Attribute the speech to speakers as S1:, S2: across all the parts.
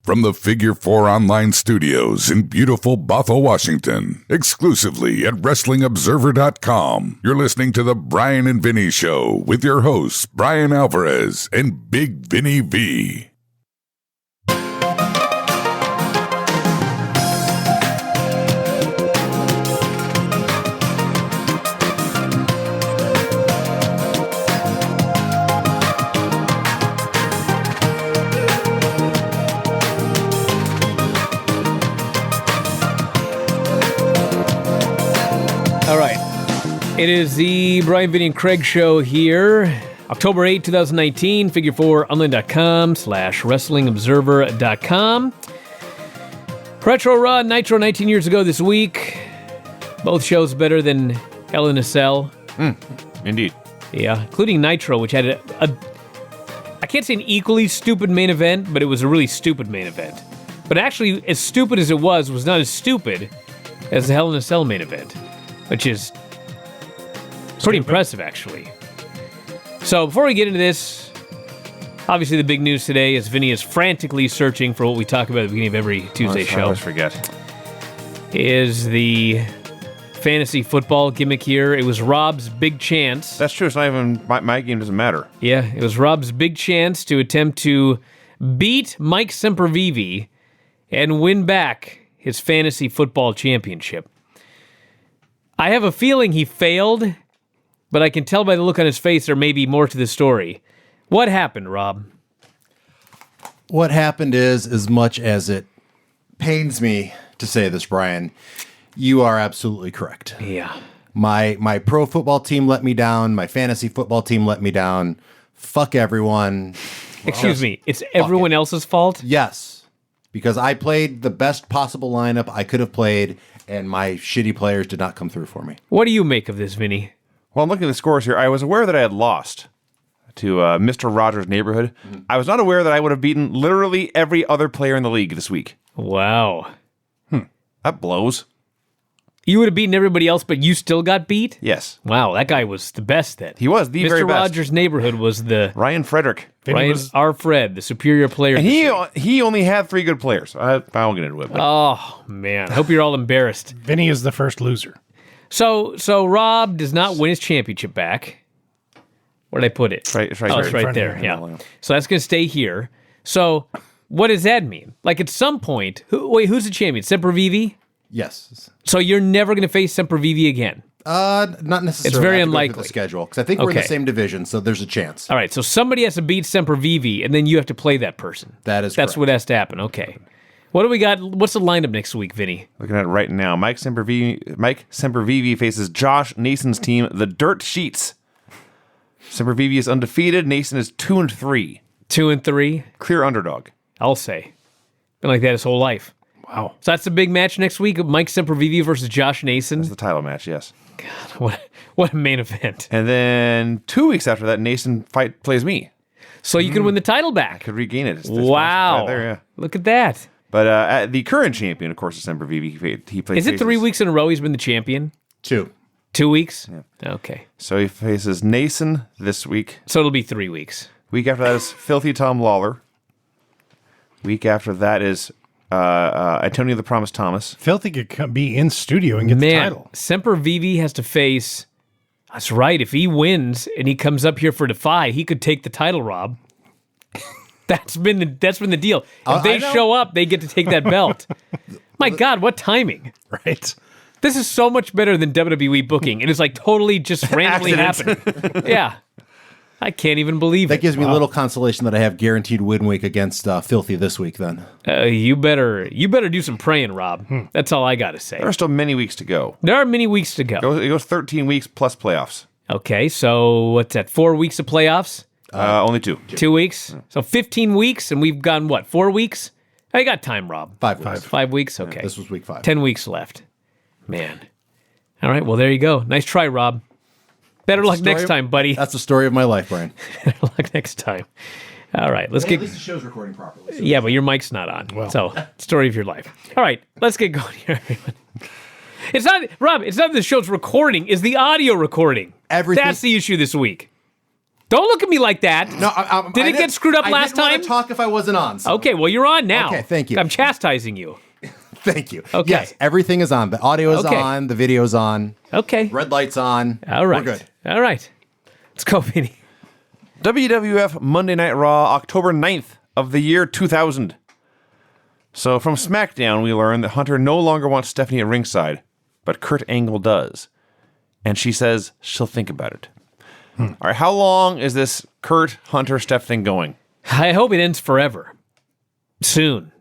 S1: from the Figure 4 Online Studios in beautiful Bothell, Washington, exclusively at WrestlingObserver.com. You're listening to The Bryan and Vinny Show with your hosts, Brian Alvarez and Big Vinny V.
S2: All right. It is the Bryan Vinny Craig Show here. October 8, 2019. Figure4online.com/WrestlingObserver.com. Retro Raw and Nitro 19 years ago this week. Both shows better than Hell in a Cell.
S3: Indeed.
S2: Yeah, including Nitro, which had I can't say an equally stupid main event, but it was a really stupid main event. But actually, as stupid as it was not as stupid as the Hell in a Cell main event, which is pretty impressive, actually. So before we get into this, obviously the big news today is Vinny is frantically searching for what we talk about at the beginning of every Tuesday show.
S3: I always forget.
S2: Is the fantasy football gimmick here. It was Rob's big chance.
S3: That's true. It's not even my game doesn't matter.
S2: Yeah, it was Rob's big chance to attempt to beat Mike Sempervive and win back his fantasy football championship. I have a feeling he failed, but I can tell by the look on his face there may be more to the story. What happened, Rob?
S4: What happened is, as much as it pains me to say this, Brian, you are absolutely correct.
S2: Yeah.
S4: My pro football team let me down. My fantasy football team let me down. Fuck everyone.
S2: Excuse me, it's everyone else's fault?
S4: Yes, because I played the best possible lineup I could have played, and my shitty players did not come through for me.
S2: What do you make of this, Vinny?
S3: Well, I'm looking at the scores here. I was aware that I had lost to Mr. Rogers' Neighborhood. Mm-hmm. I was not aware that I would have beaten literally every other player in the league this week.
S2: Wow.
S3: That blows.
S2: You would have beaten everybody else, but you still got beat?
S3: Yes.
S2: Wow, that guy was the best then.
S3: He was the very
S2: Mr.
S3: best.
S2: Rogers' Neighborhood was the...
S3: Ryan Frederick.
S2: Our Fred, the superior player.
S3: And he only had 3 good players. I won't get into it. But.
S2: Oh, man. I hope you're all embarrassed.
S5: Vinny is the first loser.
S2: So Rob does not win his championship back. Where did I put it?
S3: It's right
S2: it's right there. Yeah. So that's going to stay here. So what does that mean? Like at some point, who's the champion? Sempervive?
S4: Yes.
S2: So you're never going to face Sempervive again?
S4: Not necessarily.
S2: It's very
S4: I have to go
S2: unlikely.
S4: through the schedule, because I think we're in the same division, so there's a chance.
S2: All right, so somebody has to beat Sempervive, and then you have to play that person.
S4: That's
S2: correct. What has to happen. Okay. What do we got? What's the lineup next week, Vinny?
S3: Looking at it right now, Mike Sempervive faces Josh Nason's team, the Dirt Sheets. Sempervive is undefeated. Nason is 2-3.
S2: 2-3.
S3: Clear underdog.
S2: I'll say. Been like that his whole life.
S5: Wow.
S2: So that's the big match next week, Mike Sempervive versus Josh Nason.
S3: That's the title match, yes.
S2: God, what a main event.
S3: And then 2 weeks after that, Nason plays me.
S2: So you can win the title back.
S3: I could regain it.
S2: Wow.
S3: Right there, yeah.
S2: Look at that.
S3: But the current champion, of course, is Sempervive. He plays.
S2: Is it 3 weeks in a row he's been the champion?
S4: 2.
S2: 2 weeks?
S3: Yeah.
S2: Okay.
S3: So he faces Nason this week.
S2: So it'll be 3 weeks.
S3: Week after that is Filthy Tom Lawler. Week after that is Antonio the Promise Thomas.
S5: Filthy could be in studio and get the title.
S2: Sempervive has to face... That's right. If he wins and he comes up here for Defy, he could take the title, Rob. That's been the deal. If they show up, they get to take that belt. My God, what timing.
S5: Right.
S2: This is so much better than WWE booking. It is like totally just randomly happening. Yeah. I can't even believe
S4: That
S2: it.
S4: gives me a little consolation that I have guaranteed win week against Filthy this week then.
S2: You better do some praying, Rob. That's all I got to say.
S3: There are still many weeks to go.
S2: There are many weeks to go.
S3: It goes 13 weeks plus playoffs.
S2: Okay, so what's that, 4 weeks of playoffs?
S3: Only 2.
S2: 2 weeks? So 15 weeks, and we've gone, 4 weeks? I got time, Rob.
S4: 5 weeks.
S2: 5 weeks? Okay.
S4: This was week 5.
S2: 10 weeks left. Man. All right, well, there you go. Nice try, Rob. Better luck next time, buddy.
S4: That's the story of my life, Brian.
S2: Better luck next time. All right, let's get...
S4: At least the show's recording properly. So.
S2: Yeah, but your mic's not on. Well. So, story of your life. All right, let's get going here, everyone. It's not, Rob, it's not the show's recording, it's the audio recording.
S4: Everything.
S2: That's the issue this week. Don't look at me like that.
S4: No,
S2: Did it get screwed up last
S4: I didn't want
S2: time?
S4: to talk if I wasn't on. So.
S2: Okay, well, you're on now.
S4: Okay, thank you.
S2: I'm chastising you.
S4: Thank you.
S2: Okay.
S4: Yes, everything is on. The audio is
S2: Okay.
S4: on. The video's on.
S2: Okay.
S4: Red light's on.
S2: All right.
S4: We're good.
S2: All right. Let's go, Vinny.
S3: WWF Monday Night Raw, October 9th of the year 2000. So from SmackDown, we learn that Hunter no longer wants Stephanie at ringside, but Kurt Angle does. And she says she'll think about it. All right, how long is this Kurt, Hunter, Steph thing going?
S2: I hope it ends forever. Soon.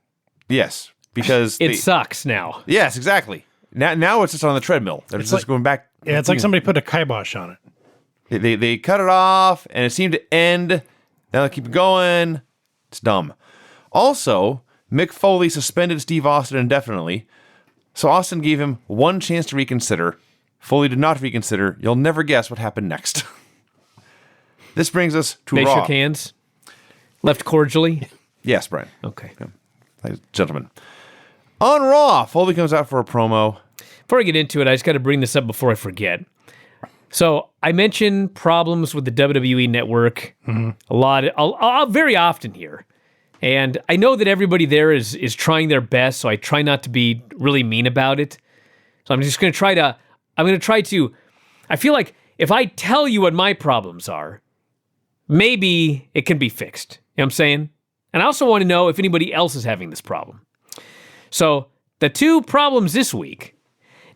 S3: Yes, because
S2: It sucks now.
S3: Yes, exactly. Now it's just on the treadmill. They're just going back.
S5: Yeah, it's like somebody put a kibosh on it.
S3: They cut it off, and it seemed to end. Now they keep going. It's dumb. Also, Mick Foley suspended Steve Austin indefinitely, so Austin gave him one chance to reconsider. Foley did not reconsider. You'll never guess what happened next. This brings us to
S2: They
S3: Raw.
S2: shook hands. Left cordially.
S3: Yes, Brian.
S2: Okay.
S3: Ladies and gentlemen. On Raw, Foley comes out for a promo.
S2: Before I get into it, I just got to bring this up before I forget. So I mentioned problems with the WWE Network a lot, very often here. And I know that everybody there is trying their best, so I try not to be really mean about it. So I'm just going to try to, I feel like if I tell you what my problems are, maybe it can be fixed. You know what I'm saying? And I also want to know if anybody else is having this problem. So the two problems this week,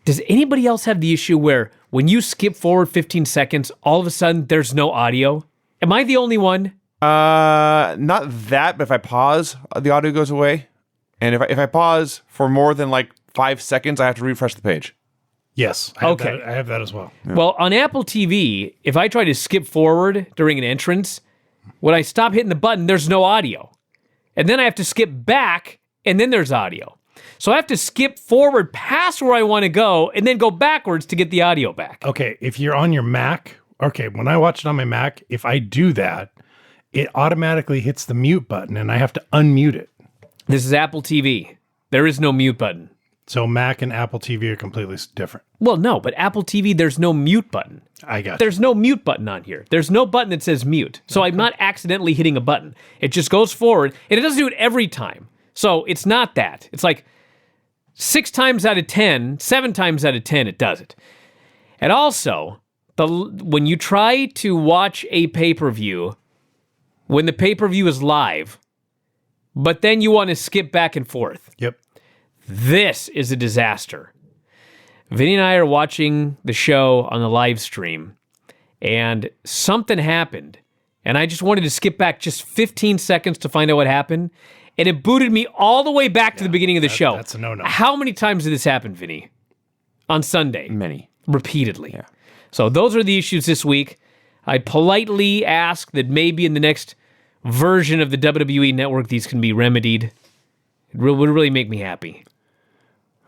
S2: does anybody else have the issue where when you skip forward 15 seconds, all of a sudden there's no audio? Am I the only one?
S3: Not that, but if I pause, the audio goes away. And if I pause for more than like 5 seconds, I have to refresh the page.
S5: Yes. I have that as well.
S2: Yeah. Well, on Apple TV, if I try to skip forward during an entrance, when I stop hitting the button, there's no audio. And then I have to skip back, and then there's audio. So I have to skip forward past where I want to go, and then go backwards to get the audio back.
S5: Okay, if you're on your Mac, when I watch it on my Mac, if I do that, it automatically hits the mute button, and I have to unmute it.
S2: This is Apple TV. There is no mute button.
S5: So Mac and Apple TV are completely different.
S2: Well, no, but Apple TV, there's no mute button.
S5: I got you.
S2: There's no mute button on here. There's no button that says mute. So I'm not accidentally hitting a button. It just goes forward, and it doesn't do it every time. So it's not that. It's like 7 times out of 10, it does it. And also, when you try to watch a pay-per-view, when the pay-per-view is live, but then you want to skip back and forth.
S5: Yep.
S2: This is a disaster. Vinny and I are watching the show on the live stream, and something happened, and I just wanted to skip back just 15 seconds to find out what happened, and it booted me all the way back to the beginning of the show.
S5: That's a no-no.
S2: How many times did this happen, Vinny? On Sunday?
S3: Many.
S2: Repeatedly.
S3: Yeah.
S2: So those are the issues this week. I politely ask that maybe in the next version of the WWE Network, these can be remedied. It would really make me happy.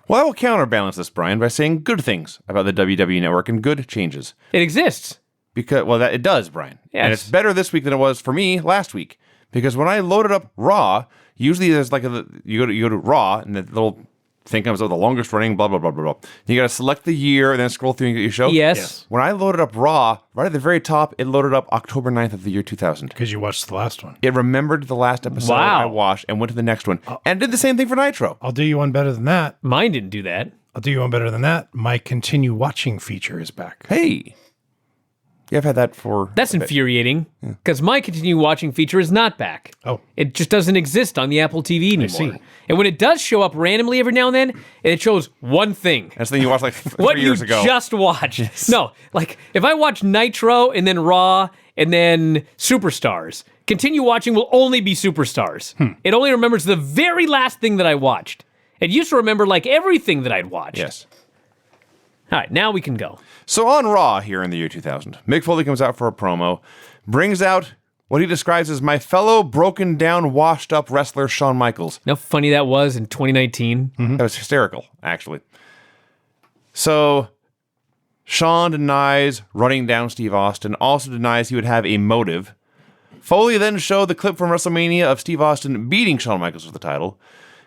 S3: Well, I will counterbalance this, Brian, by saying good things about the WWE Network and good changes.
S2: It exists.
S3: Because, it does, Brian.
S2: Yes.
S3: And it's better this week than it was for me last week. Because when I loaded up Raw, usually there's like you go to Raw, and the little thing comes up, the longest running, blah, blah, blah, blah, blah. You got to select the year and then scroll through and get your show.
S2: Yes.
S3: When I loaded up Raw, right at the very top, it loaded up October 9th of the year 2000.
S5: Because you watched the last one.
S3: It remembered the last episode
S2: Wow.
S3: I watched and went to the next one. And did the same thing for Nitro.
S5: I'll do you one better than that.
S2: Mine didn't do that.
S5: My continue watching feature is back.
S3: Hey. Yeah, I've had that for...
S2: That's infuriating, because my continue watching feature is not back.
S5: Oh.
S2: It just doesn't exist on the Apple TV anymore.
S5: see.
S2: And when it does show up randomly every now and then, it shows one thing.
S3: That's the thing you watched like 3
S2: What
S3: years
S2: you
S3: ago.
S2: just watched. No, like if I watch Nitro and then Raw and then Superstars, continue watching will only be Superstars. It only remembers the very last thing that I watched. It used to remember like everything that I'd watched.
S3: Yes.
S2: All right, now we can go.
S3: So on Raw here in the year 2000, Mick Foley comes out for a promo, brings out what he describes as my fellow broken down, washed up wrestler Shawn Michaels.
S2: You know how funny that was in 2019?
S3: That was hysterical, actually. So Shawn denies running down Steve Austin, also denies he would have a motive. Foley then showed the clip from WrestleMania of Steve Austin beating Shawn Michaels for the title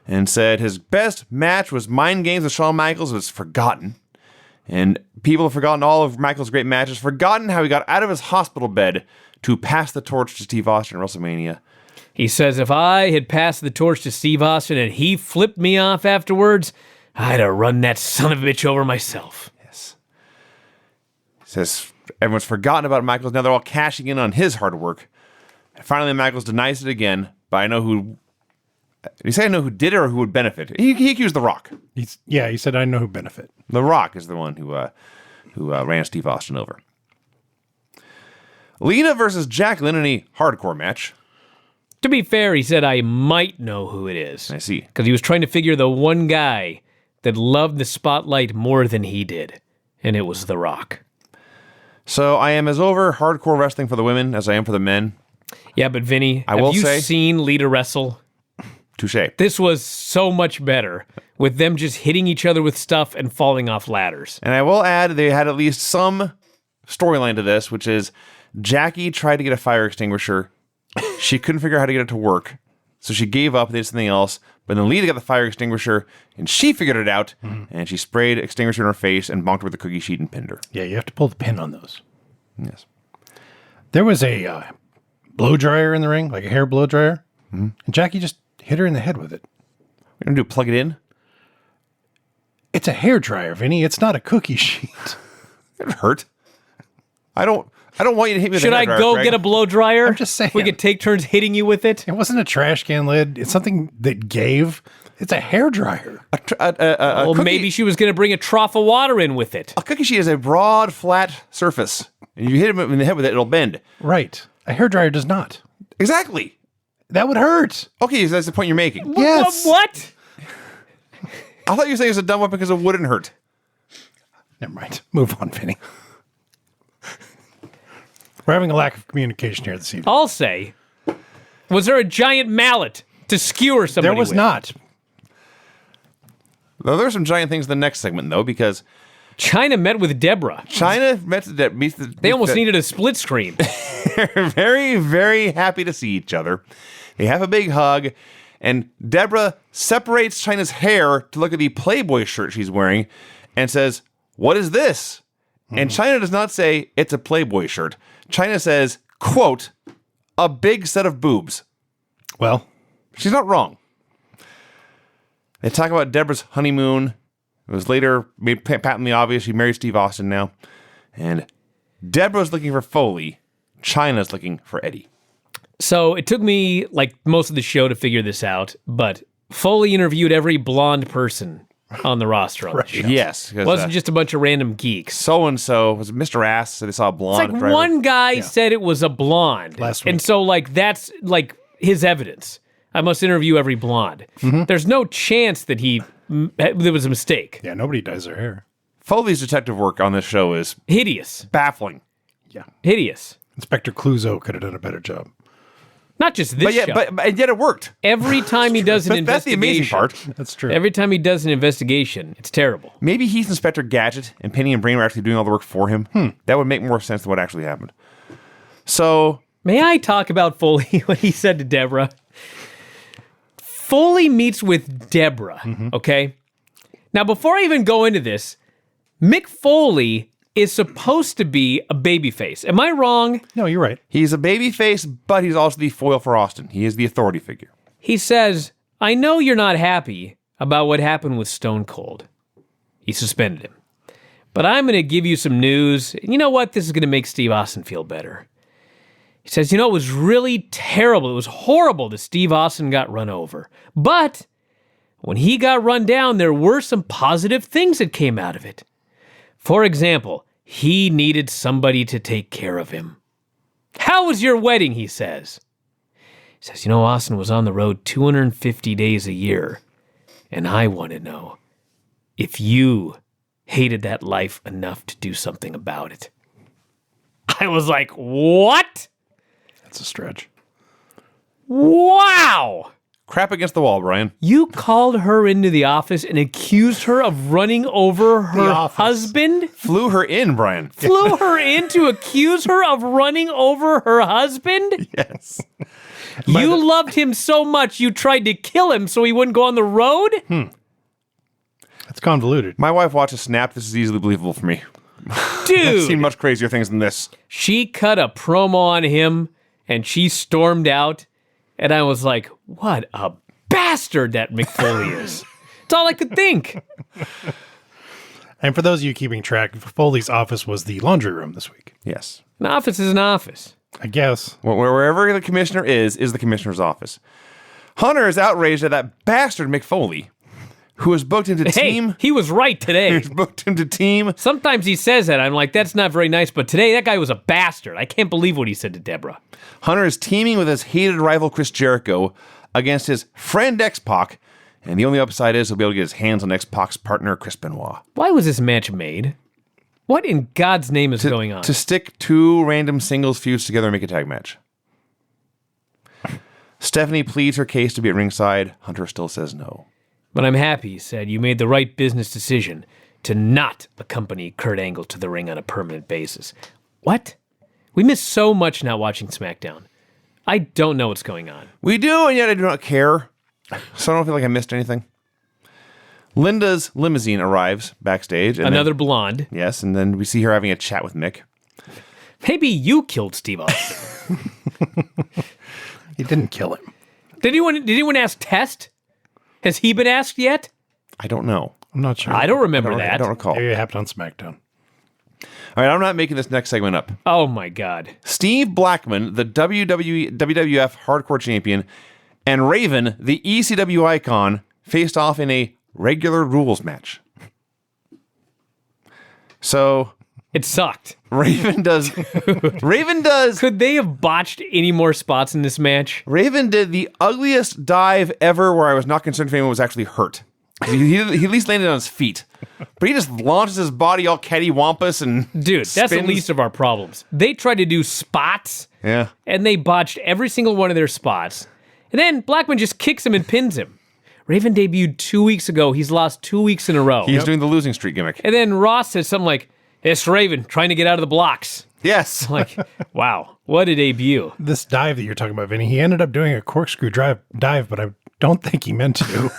S3: and said his best match was Mind Games with Shawn Michaels was forgotten. And people have forgotten all of Michaels' great matches, forgotten how he got out of his hospital bed to pass the torch to Steve Austin at WrestleMania.
S2: He says, if I had passed the torch to Steve Austin and he flipped me off afterwards, I'd have run that son of a bitch over myself.
S3: Yes. He says everyone's forgotten about Michaels. Now they're all cashing in on his hard work. And finally, Michaels denies it again, but I know who... Did he say I know who did it or who would benefit? He accused The Rock.
S5: He said, I know who benefit.
S3: The Rock is the one who ran Steve Austin over. Lita versus Jacqueline in a hardcore match.
S2: To be fair, he said, I might know who it is.
S3: I see.
S2: Because he was trying to figure the one guy that loved the spotlight more than he did. And it was The Rock.
S3: So I am as over hardcore wrestling for the women as I am for the men.
S2: Yeah, but Vinny, have you seen Lita wrestle?
S3: Touche.
S2: This was so much better with them just hitting each other with stuff and falling off ladders.
S3: And I will add, they had at least some storyline to this, which is Jackie tried to get a fire extinguisher. She couldn't figure out how to get it to work. So she gave up and did something else. But then Lita got the fire extinguisher and she figured it out. And she sprayed extinguisher in her face and bonked her with a cookie sheet and pinned her.
S5: Yeah, you have to pull the pin on those.
S3: Yes.
S5: There was a blow dryer in the ring, like a hair blow dryer. And Jackie just hit her in the head with it.
S3: We're going to do plug it in?
S5: It's a hair dryer, Vinny. It's not a cookie sheet.
S3: It hurt. I don't want you to hit me with
S2: Should
S3: a hair
S2: I
S3: dryer,
S2: go
S3: Craig.
S2: get a blow dryer?
S5: I'm just saying.
S2: We could take turns hitting you with it.
S5: It wasn't a trash can lid. It's something that gave. It's a hair dryer.
S2: Well, maybe she was going to bring a trough of water in with it.
S3: A cookie sheet is a broad, flat surface. And if you hit him in the head with it, it'll bend.
S5: Right. A hair dryer does not.
S3: Exactly.
S5: That would hurt.
S3: Okay, so that's the point you're making.
S5: Yes.
S2: What?
S3: I thought you were saying it's a dumb weapon because it wouldn't hurt.
S5: Never mind. Move on, Vinny. We're having a lack of communication here this evening.
S2: I'll say, was there a giant mallet to skewer somebody
S5: There was
S2: with?
S5: not.
S3: Though there's some giant things in the next segment, though, because
S2: China met with Deborah.
S3: China meets
S2: They almost needed a split screen.
S3: They're very, very happy to see each other. They have a big hug, and Deborah separates China's hair to look at the Playboy shirt she's wearing and says, "What is this?" And China does not say it's a Playboy shirt. China says, quote, "a big set of boobs."
S5: Well,
S3: She's not wrong. They talk about Deborah's honeymoon. It was later made patently obvious she married Steve Austin now. And Deborah's looking for Foley. China's looking for Eddie.
S2: So it took me like most of the show to figure this out, but Foley interviewed every blonde person on the roster on the show.
S3: Yes.
S2: It wasn't just a bunch of random geeks.
S3: So-and-so was Mr. Ass, so they saw a blonde
S2: It's like
S3: driver.
S2: one guy said it was a blonde.
S5: Last week.
S2: And so like that's like his evidence. I must interview every blonde. There's no chance that there was a mistake.
S5: yeah, nobody dyes their hair.
S3: Foley's detective work on this show is
S2: Hideous.
S3: baffling.
S5: Yeah.
S2: Hideous.
S5: Inspector Clouseau could have done a better job.
S2: Not just this show.
S3: But yet it worked.
S2: Every time he does an
S3: That's the amazing
S2: investigation.
S3: part.
S5: That's true.
S2: Every time he does an investigation, it's terrible.
S3: Maybe he's Inspector Gadget and Penny and Brain were actually doing all the work for him. That would make more sense than what actually happened. So,
S2: May I talk about Foley, what he said to Deborah? Foley meets with Deborah, okay? Now, before I even go into this, Mick Foley is supposed to be a babyface. Am I wrong?
S5: No, you're right.
S3: he's a babyface, but he's also the foil for Austin. He is the authority figure.
S2: He says, I know you're not happy about what happened with Stone Cold. He suspended him. But I'm going to give you some news. And you know what? This is going to make Steve Austin feel better. He says, it was really terrible. It was horrible that Steve Austin got run over. But when he got run down, there were some positive things that came out of it. For example, he needed somebody to take care of him. How was your wedding, he says. He says, Austin was on the road 250 days a year. And I want to know if you hated that life enough to do something about it. I was like, what?
S5: That's a stretch.
S2: Wow!
S3: Crap against the wall, Brian.
S2: You called her into the office and accused her of running over her husband?
S3: Flew her in, Brian.
S2: Flew her in to accuse her of running over her husband?
S3: Yes.
S2: You loved him so much you tried to kill him so he wouldn't go on the road?
S5: That's convoluted.
S3: My wife watches Snap. This is easily believable for me. I've
S2: Dude,
S3: seen much crazier things than this.
S2: she cut a promo on him and she stormed out. And I was like, what a bastard that Mick Foley is. That's all I could think.
S5: And for those of you keeping track, Foley's office was the laundry room this week.
S3: Yes.
S2: An office is an office.
S5: I guess.
S3: Wherever the commissioner is the commissioner's office. Hunter is outraged at that bastard Mick Foley, who was booked into
S2: Hey,
S3: team.
S2: he was right today.
S3: He's booked into team.
S2: Sometimes he says that. I'm like, that's not very nice. But today, that guy was a bastard. I can't believe what he said to Deborah.
S3: Hunter is teaming with his hated rival Chris Jericho against his friend X-Pac, and the only upside is he'll be able to get his hands on X-Pac's partner Chris Benoit.
S2: Why was this match made? What in God's name is going on?
S3: To stick two random singles feuds together and make a tag match. Stephanie pleads her case to be at ringside. Hunter still says no.
S2: But I'm happy, he said, you made the right business decision to not accompany Kurt Angle to the ring on a permanent basis. What? We miss so much not watching SmackDown. I don't know what's going on.
S3: We do, and yet I do not care. So I don't feel like I missed anything. Linda's limousine arrives backstage. And
S2: Another blonde.
S3: Yes, and then we see her having a chat with Mick.
S2: Maybe you killed Steve Austin.
S5: He didn't kill him.
S2: Did anyone ask Test? Has he been asked yet?
S3: I don't know.
S5: I'm not sure.
S2: I don't remember that.
S3: I don't recall.
S5: Maybe it happened on SmackDown.
S3: All right, I'm not making this next segment up.
S2: Oh my God.
S3: Steve Blackman, the WWF Hardcore Champion, and Raven, the ECW icon, faced off in a regular rules match. So
S2: It sucked.
S3: Raven does.
S2: Could they have botched any more spots in this match?
S3: Raven did the ugliest dive ever, where I was not concerned if anyone was actually hurt. He at least landed on his feet, but he just launches his body all cattywampus and
S2: Dude, that's the
S3: spins.
S2: least of our problems. They tried to do spots,
S3: Yeah,
S2: and they botched every single one of their spots. And then Blackman just kicks him and pins him. Raven debuted 2 weeks ago. He's lost 2 weeks in a row.
S3: he's doing the losing streak gimmick.
S2: And then Ross says something like, it's Raven trying to get out of the blocks.
S3: Yes,
S2: Like, wow, what a debut.
S5: This dive that you're talking about, Vinny, he ended up doing a corkscrew dive, but I don't think he meant to.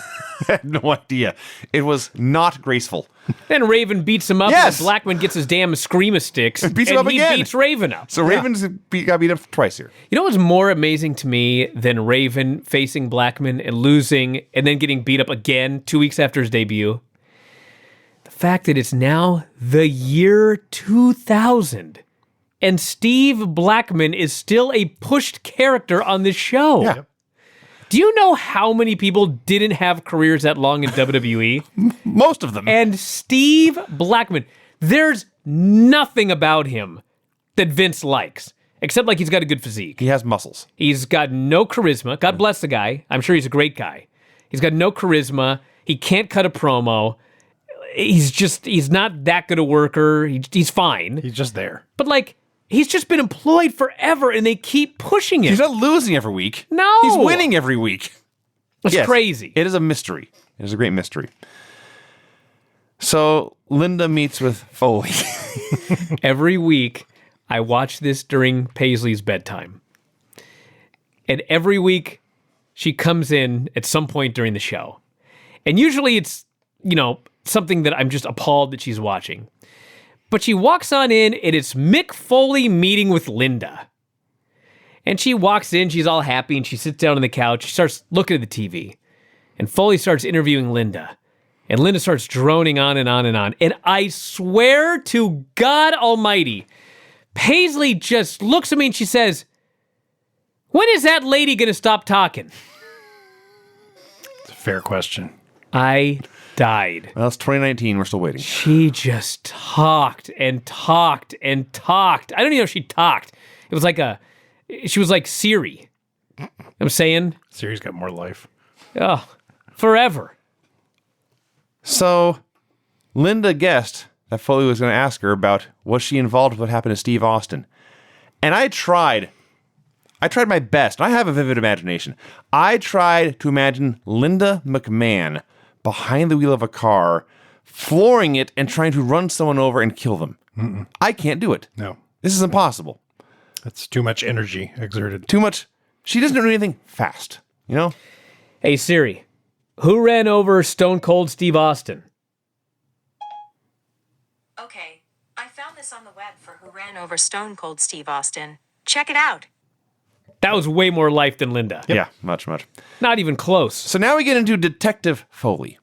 S3: I had no idea. It was not graceful.
S2: Then Raven beats him up,
S3: Yes!
S2: and Blackman gets his damn screamer sticks,
S3: Beats him
S2: and
S3: up
S2: he
S3: again.
S2: beats Raven up.
S3: So Raven's got beat up twice here.
S2: You know what's more amazing to me than Raven facing Blackman and losing and then getting beat up again 2 weeks after his debut? The fact that it's now the year 2000 and Steve Blackman is still a pushed character on this show.
S3: Yeah.
S2: Do you know how many people didn't have careers that long in WWE?
S3: Most of them.
S2: And Steve Blackman, there's nothing about him that Vince likes, except like he's got a good physique.
S3: He has muscles.
S2: He's got no charisma. God bless the guy. I'm sure he's a great guy. He's got no charisma. He can't cut a promo. He's not that good a worker. He's fine.
S5: He's just there.
S2: But like, he's just been employed forever and they keep pushing him.
S3: He's not losing every week.
S2: No.
S3: He's winning every week.
S2: It's
S3: Yes,
S2: crazy.
S3: It is a mystery. It is a great mystery. So Linda meets with Foley.
S2: Every week, I watch this during Paisley's bedtime. And every week, she comes in at some point during the show. And usually it's, something that I'm just appalled that she's watching. But she walks on in, and it's Mick Foley meeting with Linda. And she walks in, she's all happy, and she sits down on the couch. She starts looking at the TV. And Foley starts interviewing Linda. And Linda starts droning on and on and on. And I swear to God Almighty, Paisley just looks at me and she says, when is that lady going to stop talking?
S5: It's a fair question.
S2: I died.
S3: Well, it's 2019. We're still waiting.
S2: She just talked and talked and talked. I don't even know if she talked. It was she was like Siri. I'm saying,
S5: Siri's got more life.
S2: oh, forever.
S3: So Linda guessed that Foley was going to ask her about was she involved with what happened to Steve Austin. And I tried my best. I have a vivid imagination. I tried to imagine Linda McMahon behind the wheel of a car, flooring it and trying to run someone over and kill them. Mm-mm. I can't do it.
S5: No.
S3: This is impossible.
S5: That's too much energy exerted.
S3: Too much. She doesn't do anything fast,
S2: Hey, Siri, who ran over Stone Cold Steve Austin?
S6: Okay, I this on the web for who ran over Stone Cold Steve Austin. Check it out.
S2: That was way more life than Linda.
S3: Yeah, much.
S2: Not even close.
S3: So now we get into Detective Foley.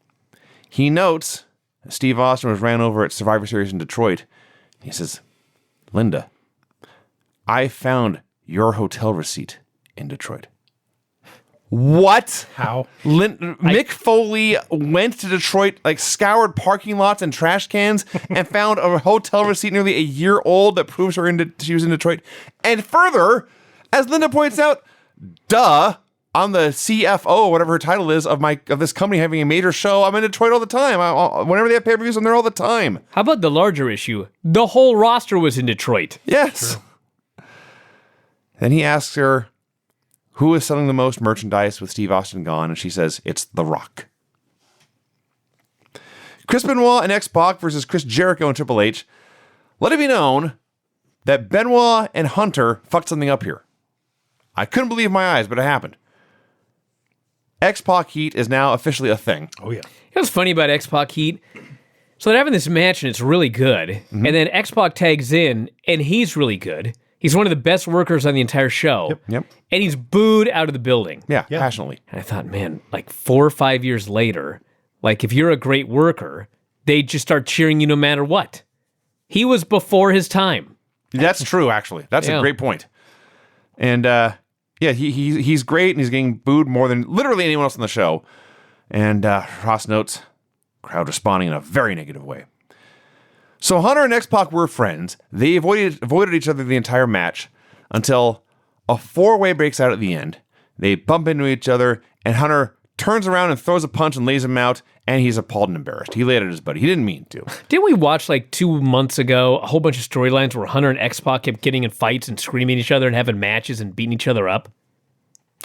S3: He notes Steve Austin was ran over at Survivor Series in Detroit. He says, Linda, I found your hotel receipt in Detroit. What?
S5: How?
S3: Mick Foley went to Detroit, scoured parking lots and trash cans and found a hotel receipt nearly a year old that proves she was in Detroit. And further, as Linda points out, I'm the CFO, whatever her title is, of this company having a major show. I'm in Detroit all the time. Whenever they have pay-per-views, I'm there all the time.
S2: How about the larger issue? The whole roster was in Detroit.
S3: Yes. True. Then he asks her, who is selling the most merchandise with Steve Austin gone? And she says, it's The Rock. Chris Benoit and X-Pac versus Chris Jericho and Triple H. Let it be known that Benoit and Hunter fucked something up here. I couldn't believe my eyes, but it happened. X-Pac Heat is now officially a thing.
S5: Oh, yeah.
S2: You know what's funny about X-Pac Heat? So they're having this match and it's really good. Mm-hmm. And then X-Pac tags in and he's really good. He's one of the best workers on the entire show.
S3: Yep.
S2: And he's booed out of the building.
S3: Yeah, passionately.
S2: And I thought, man, 4 or 5 years later, if you're a great worker, they just start cheering you no matter what. He was before his time.
S3: That's true, actually. That's a great point. And, he's great, and he's getting booed more than literally anyone else on the show. And Ross notes, crowd responding in a very negative way. So Hunter and X-Pac were friends. They avoided each other the entire match until a four-way breaks out at the end. They bump into each other, and Hunter turns around and throws a punch and lays him out, and he's appalled and embarrassed. He laid at his buddy. He didn't mean to.
S2: Didn't we watch 2 months ago a whole bunch of storylines where Hunter and X-Pac kept getting in fights and screaming at each other and having matches and beating each other up?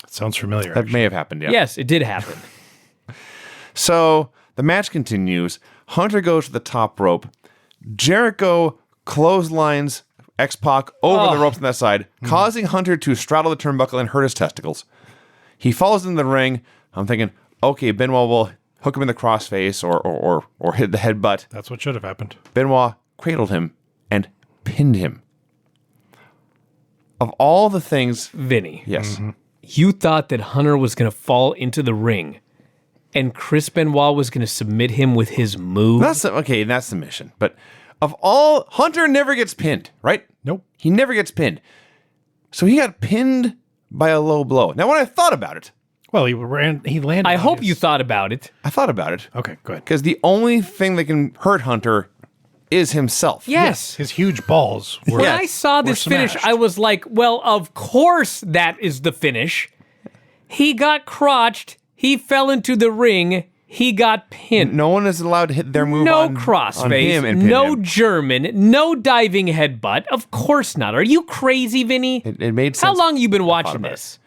S5: Sounds familiar.
S3: That may have happened, yeah.
S2: Yes, it did happen.
S3: So the match continues. Hunter goes to the top rope. Jericho clotheslines X-Pac over the ropes on that side, causing Hunter to straddle the turnbuckle and hurt his testicles. He falls in the ring. I'm thinking, okay, Benoit will hook him in the crossface or hit the headbutt.
S5: That's what should have happened.
S3: Benoit cradled him and pinned him. Of all the things...
S2: Vinny.
S3: Yes.
S5: Mm-hmm.
S2: You thought that Hunter was going to fall into the ring and Chris Benoit was going to submit him with his move?
S3: That's submission. But of all... Hunter never gets pinned, right?
S5: Nope.
S3: He never gets pinned. So he got pinned by a low blow. Now, when I thought about it...
S5: Well, he landed.
S2: I hope you thought about it.
S3: I thought about it.
S5: Okay, good.
S3: Because the only thing that can hurt Hunter is himself.
S2: Yes.
S5: His huge balls were
S2: When I saw this finish,
S5: smashed.
S2: I was like, well, of course that is the finish. He got crotched. He fell into the ring. He got pinned.
S3: No one is allowed to hit their move
S2: No
S3: on
S2: crossface,
S3: him and pin
S2: no
S3: him.
S2: German, no diving headbutt. Of course not. Are you crazy, Vinny?
S3: It made sense.
S2: How long have you been watching this?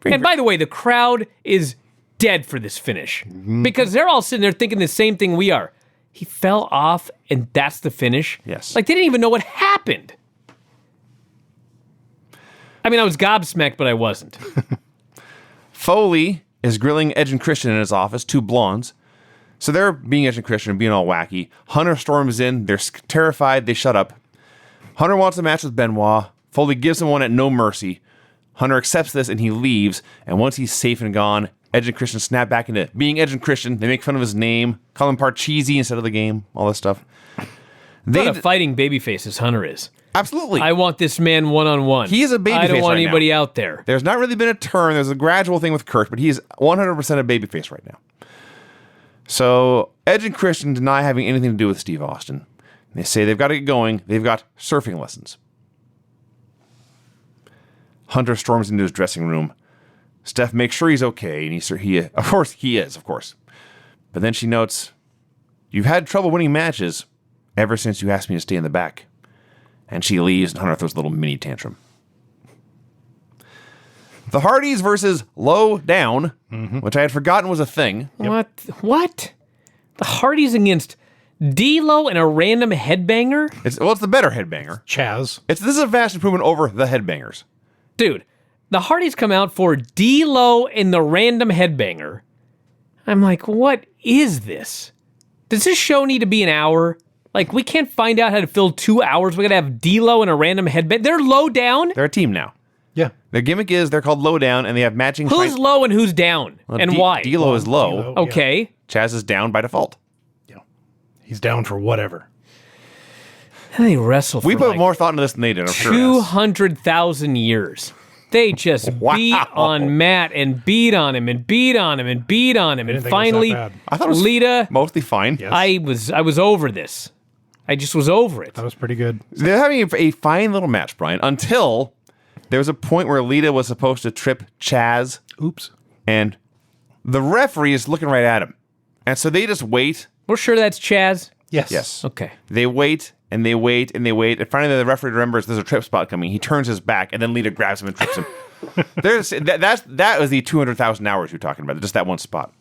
S2: And by the way, the crowd is dead for this finish because they're all sitting there thinking the same thing we are. He fell off, and that's the finish?
S3: Yes.
S2: They didn't even know what happened. I mean, I was gobsmacked, but I wasn't.
S3: Foley is grilling Edge and Christian in his office, two blondes. So they're being Edge and Christian and being all wacky. Hunter storms in. They're terrified. They shut up. Hunter wants a match with Benoit. Foley gives him one at no mercy. Hunter accepts this and he leaves. And once he's safe and gone, Edge and Christian snap back into being Edge and Christian. They make fun of his name, call him Parcheesi instead of the game, all this stuff.
S2: What a fighting babyface as Hunter is.
S3: Absolutely.
S2: I want this man one-on-one.
S3: He is a babyface
S2: I don't want
S3: right
S2: anybody
S3: now.
S2: out there.
S3: There's not really been a turn. There's a gradual thing with Kurt, but he is 100% a babyface right now. So Edge and Christian deny having anything to do with Steve Austin. They say they've got to get going. They've got surfing lessons. Hunter storms into his dressing room. Steph makes sure he's okay, and of course he is, of course. But then she notes, "You've had trouble winning matches ever since you asked me to stay in the back." And she leaves, and Hunter throws a little mini tantrum. The Hardys versus Low Down, which I had forgotten was a thing.
S2: What? The Hardys against D-Lo and a random headbanger?
S3: It's the better headbanger.
S5: Chaz.
S3: This is a vast improvement over the headbangers.
S2: Dude, the Hardys come out for D-Lo and the random headbanger. I'm like, what is this? Does this show need to be an hour? Like, we can't find out how to fill 2 hours. We gotta have D-Lo and a random headband. They're low down?
S3: They're a team now.
S5: Yeah.
S3: Their gimmick is they're called low down, and they have matching.
S2: Who's low and who's down? and why?
S3: D'Lo is low.
S5: D'Lo.
S2: Okay.
S3: Chaz is down by default.
S5: Yeah. He's down for whatever.
S2: They wrestle for
S3: We put
S2: like
S3: more thought into this than they did, I'm sure.
S2: 200,000 years. They just beat on Matt and beat on him and beat on him and beat on him. And
S5: didn't think it was
S2: finally,
S5: that bad.
S3: I thought it was
S2: Lita,
S3: mostly fine.
S5: Yes.
S2: I was over this. I just was over it.
S5: That was pretty good.
S3: They're having a fine little match, Brian, until there was a point where Lita was supposed to trip Chaz,
S5: Oops.
S3: and the referee is looking right at him. And so they just wait.
S2: We're sure that's Chaz?
S5: Yes.
S3: Yes.
S2: Okay.
S3: They wait, and they wait, and they wait. And finally, the referee remembers there's a trip spot coming. He turns his back, and then Lita grabs him and trips him. That was the 200,000 hours you're talking about, just that one spot.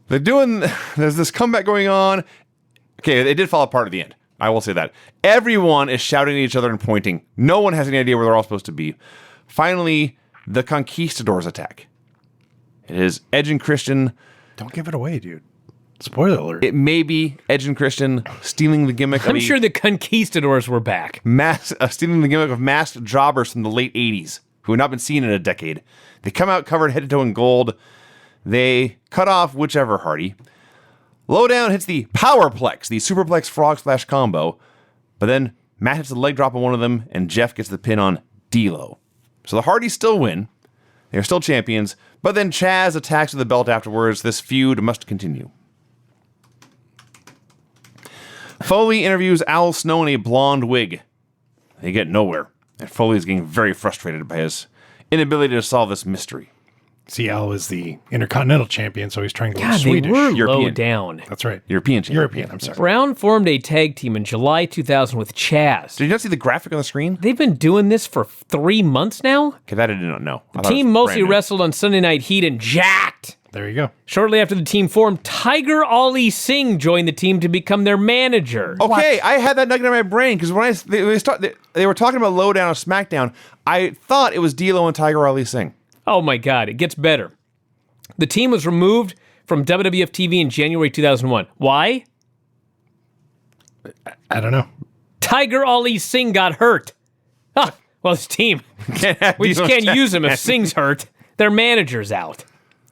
S3: There's this comeback going on. Okay, it did fall apart at the end. I will say that. Everyone is shouting at each other and pointing. No one has any idea where they're all supposed to be. Finally, the Conquistadors attack. It is Edge and Christian.
S5: Don't give it away, dude. Spoiler alert.
S3: It may be Edge and Christian stealing the gimmick
S2: I'm
S3: of
S2: sure the Conquistadors were back.
S3: stealing the gimmick of masked jobbers from the late 80s who had not been seen in a decade. They come out covered head to toe in gold. They cut off whichever Hardy. Lowdown hits the Powerplex, the Superplex Frog Splash combo, but then Matt hits the leg drop on one of them, and Jeff gets the pin on D'Lo. So the Hardys still win. They're still champions, but then Chaz attacks with the belt afterwards. This feud must continue. Foley interviews Al Snow in a blonde wig. They get nowhere, and Foley is getting very frustrated by his inability to solve this mystery.
S5: See, Al is the Intercontinental Champion, so he's trying to look
S2: God, they
S5: Swedish.
S2: were low
S3: European.
S2: down.
S5: That's right.
S3: European champion.
S5: European, I'm sorry.
S2: Brown formed a tag team in July 2000 with Chaz.
S3: Did you not see the graphic on the screen?
S2: They've been doing this for 3 months now.
S3: Okay, that I did not know. I
S2: The
S3: thought it
S2: team
S3: was
S2: mostly
S3: brand new.
S2: wrestled on Sunday Night Heat and jacked.
S5: There you go.
S2: Shortly after the team formed, Tiger Ali Singh joined the team to become their manager.
S3: Okay, I had that nugget in my brain because when they were talking about Lowdown on SmackDown, I thought it was D'Lo and Tiger Ali Singh.
S2: Oh my God, it gets better. The team was removed from WWF TV in January 2001. Why?
S5: I don't know.
S2: Tiger Ali Singh got hurt. Huh. Well, his team. We just can't use him if Singh's hurt. Their manager's out.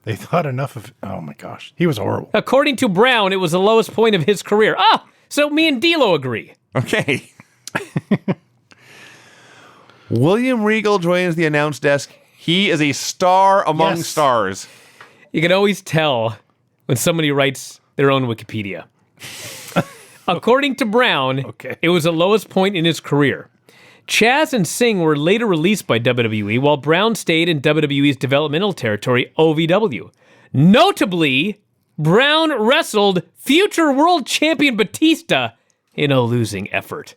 S5: They thought enough of... Oh, my gosh. He was horrible.
S2: According to Brown, it was the lowest point of his career. Ah, so me and D'Lo agree.
S3: Okay. William Regal joins the announce desk. He is a star among
S5: Yes.
S3: stars.
S2: You can always tell when somebody writes their own Wikipedia. According to Brown,
S5: Okay.
S2: it was the lowest point in his career. Chaz and Singh were later released by WWE, while Brown stayed in WWE's developmental territory, OVW. Notably, Brown wrestled future world champion Batista in a losing effort.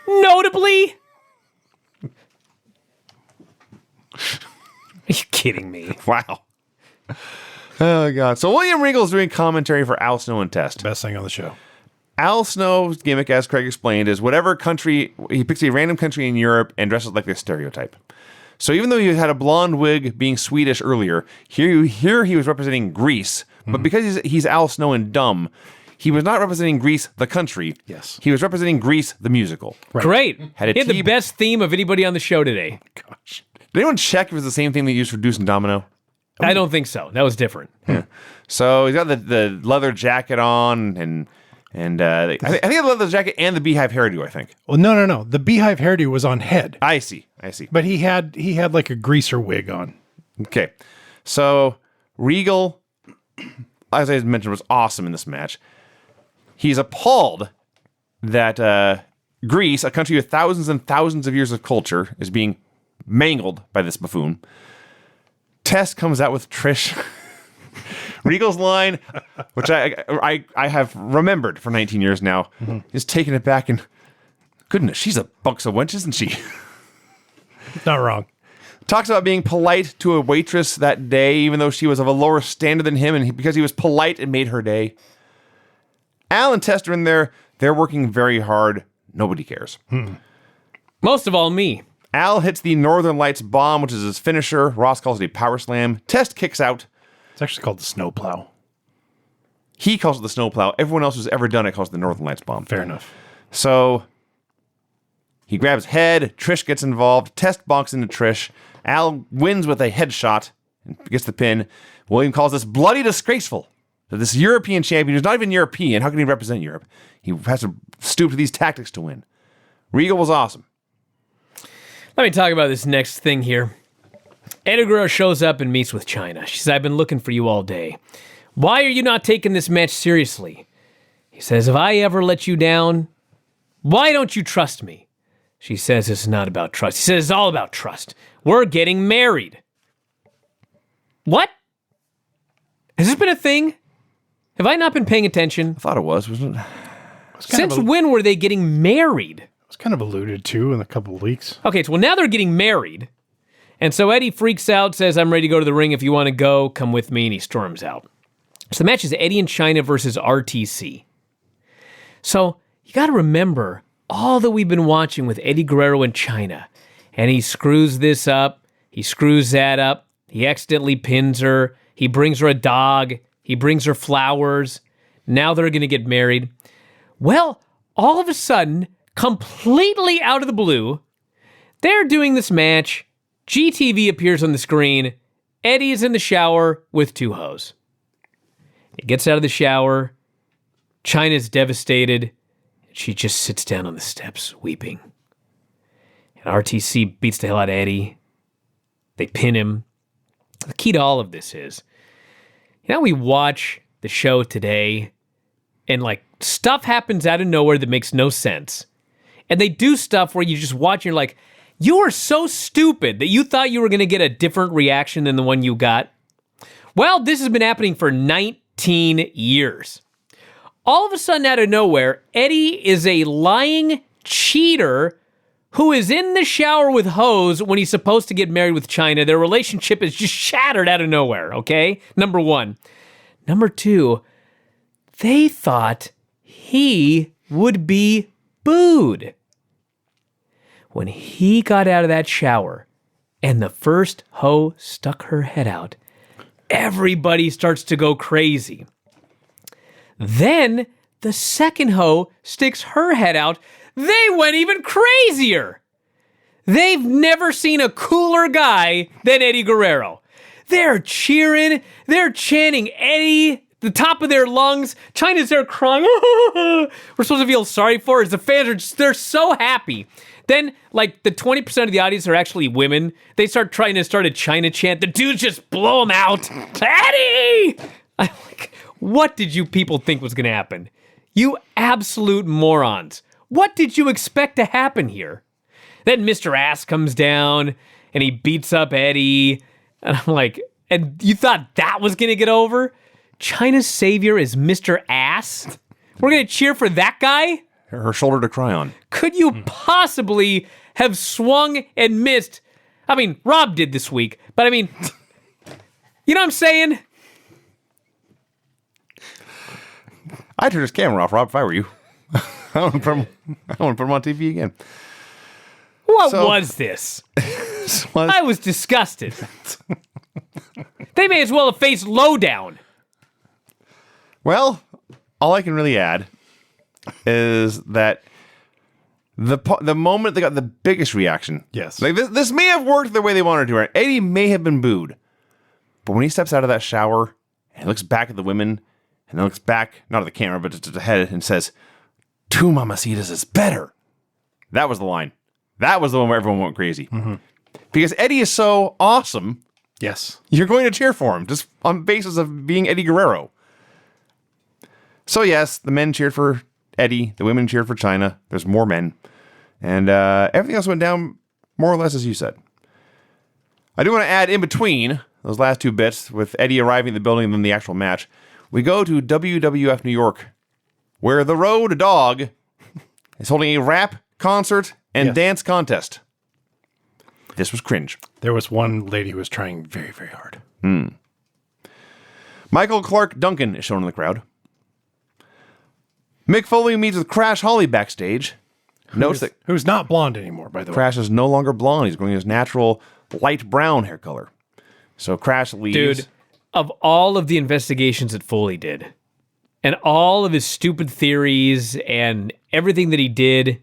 S2: Notably? Are you kidding me?
S3: Wow. Oh, God. So William Regal is doing commentary for Al Snow and Test.
S5: Best thing on the show.
S3: Al Snow's gimmick, as Craig explained, is whatever country, he picks a random country in Europe and dresses like their stereotype. So even though he had a blonde wig being Swedish earlier, here he was representing Greece. But because he's Al Snow and dumb, he was not representing Greece, the country.
S5: Yes.
S3: He was representing Greece, the musical.
S5: Right.
S2: Great.
S3: Had a
S2: He had the
S3: tea-
S2: best theme of anybody on the show today.
S5: Gosh.
S3: Did anyone check if it was the same thing they used for Deuce and Domino?
S2: I don't think so. That was different.
S3: So he's got the leather jacket on, and I think the leather jacket and the beehive hairdo, I think.
S5: Well, no. The beehive hairdo was on head,
S3: I see.
S5: but he had like a greaser wig on.
S3: Okay. So Regal, as I mentioned, was awesome in this match. He's appalled that Greece, a country with thousands and thousands of years of culture, is being mangled by this buffoon. Test comes out with Trish. Regal's line, which I have remembered for 19 years now, is taking it back and goodness, she's a bunks of wench, isn't she?
S5: Not wrong.
S3: Talks about being polite to a waitress that day, even though she was of a lower standard than him, and because he was polite, it made her day. Al and Test are in there. They're working very hard. Nobody cares.
S2: Most of all, me.
S3: Al hits the Northern Lights bomb, which is his finisher. Ross calls it a power slam. Test kicks out.
S5: It's actually called the snowplow.
S3: He calls it the snowplow. Everyone else who's ever done it calls it the Northern Lights bomb.
S5: Fair enough.
S3: So he grabs head. Trish gets involved. Test bonks into Trish. Al wins with a headshot and gets the pin. William calls this bloody disgraceful that this European champion who's not even European, how can he represent Europe? He has to stoop to these tactics to win. Regal was awesome.
S2: Let me talk about this next thing here. Eddie Guerrero shows up and meets with Chyna. She says, I've been looking for you all day. Why are you not taking this match seriously? He says, if I ever let you down, why don't you trust me? She says, it's not about trust. He says, it's all about trust. We're getting married. What? Has this been a thing? Have I not been paying attention?
S3: I thought it was, wasn't it?
S2: Since when were they getting married?
S5: It was kind of alluded to in a couple of weeks.
S2: Okay, so now they're getting married. And so Eddie freaks out, says, I'm ready to go to the ring. If you want to go, come with me. And he storms out. So the match is Eddie and Chyna versus RTC. So you got to remember all that we've been watching with Eddie Guerrero and Chyna. And he screws this up. He screws that up. He accidentally pins her. He brings her a dog. He brings her flowers. Now they're going to get married. Well, all of a sudden, completely out of the blue, they're doing this match. GTV appears on the screen. Eddie is in the shower with two hoes. He gets out of the shower. Chyna's devastated. She just sits down on the steps, weeping. And RTC beats the hell out of Eddie. They pin him. The key to all of this is, we watch the show today, and stuff happens out of nowhere that makes no sense. And they do stuff where you just watch and you're like, you are so stupid that you thought you were going to get a different reaction than the one you got. Well, this has been happening for 19 years. All of a sudden, out of nowhere, Eddie is a lying cheater who is in the shower with hoes when he's supposed to get married with Chyna. Their relationship is just shattered out of nowhere, okay? Number one. Number two, they thought he would be booed. When he got out of that shower and the first hoe stuck her head out, everybody starts to go crazy. Then the second hoe sticks her head out. They went even crazier. They've never seen a cooler guy than Eddie Guerrero. They're cheering. They're chanting Eddie, the top of their lungs. Chyna's there crying. We're supposed to feel sorry for her. As the fans are they're so happy. Then, the 20% of the audience are actually women. They start trying to start a Chyna chant. The dudes just blow them out. Eddie! I'm like, what did you people think was going to happen? You absolute morons. What did you expect to happen here? Then Mr. Ass comes down, and he beats up Eddie. And I'm like, and you thought that was going to get over? Chyna's savior is Mr. Ass? We're going to cheer for that guy?
S3: Her shoulder to cry on.
S2: Could you possibly have swung and missed? I mean, Rob did this week, but I mean, you know what I'm saying?
S3: I'd turn his camera off, Rob, if I were you. I want to put him on TV again.
S2: What was this? I was disgusted. They may as well have faced Lowdown.
S3: Well, all I can really add is that the moment they got the biggest reaction.
S5: Yes.
S3: This may have worked the way they wanted to. Right? Eddie may have been booed. But when he steps out of that shower and looks back at the women and then looks back, not at the camera, but to the head and says, "Two mamacitas is better." That was the line. That was the one where everyone went crazy. Mm-hmm. Because Eddie is so awesome.
S5: Yes.
S3: You're going to cheer for him just on the basis of being Eddie Guerrero. So yes, the men cheered for Eddie. The women cheered for Chyna. There's more men. And everything else went down more or less as you said. I do want to add in between those last two bits with Eddie arriving at the building and then the actual match. We go to WWF New York, where the Road Dogg is holding a rap concert and dance contest. This was cringe.
S5: There was one lady who was trying very, very hard.
S3: Michael Clark Duncan is shown in the crowd. Mick Foley meets with Crash Holly backstage. Notice that
S5: Who's not blonde anymore, by the way.
S3: Crash is no longer blonde. He's going his natural light brown hair color. So Crash leaves.
S2: Dude, of all of the investigations that Foley did, and all of his stupid theories and everything that he did.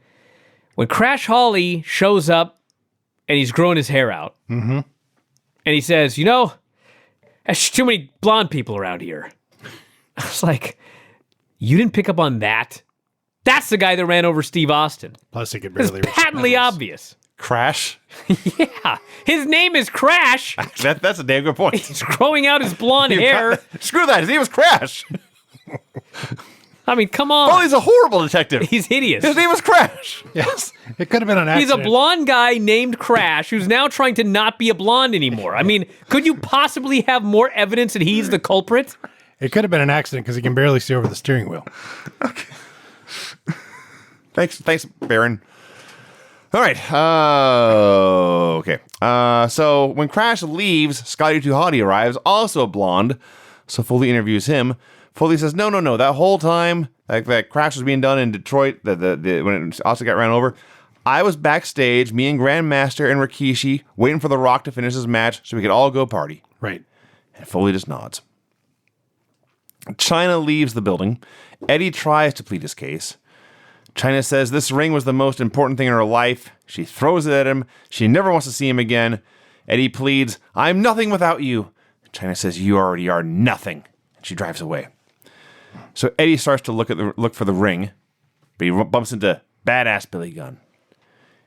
S2: When Crash Holly shows up and he's growing his hair out, and he says, there's too many blonde people around here. I was like, you didn't pick up on that? That's the guy that ran over Steve Austin.
S5: Plus, he could
S2: It's
S5: barely reach
S2: patently
S5: the pedals.
S2: obvious.
S3: Crash.
S2: Yeah, his name is Crash.
S3: That's a damn good point.
S2: He's growing out his blonde hair.
S3: Screw that. His name was Crash.
S2: I mean, come on.
S3: Oh, he's a horrible detective.
S2: He's hideous.
S3: His name was Crash.
S5: Yes, it could have been an
S2: He's
S5: accident.
S2: a blonde guy named Crash who's now trying to not be a blonde anymore. I mean, could you possibly have more evidence that he's the culprit?
S5: It could have been an accident because he can barely see over the steering wheel.
S3: Thanks, Baron. All right. Okay. So when Crash leaves, Scotty 2 Hottie arrives, also a blonde. So Foley interviews him. Foley says, no. That whole time that Crash was being done in Detroit, when Austin got ran over, I was backstage, me and Grandmaster and Rikishi, waiting for The Rock to finish his match so we could all go party.
S5: Right.
S3: And Foley just nods. China leaves the building. Eddie tries to plead his case. China says this ring was the most important thing in her life. She throws it at him. She never wants to see him again. Eddie pleads, I'm nothing without you. China says, you already are nothing. And she drives away. So Eddie starts to look for the ring, but he bumps into badass Billy Gunn.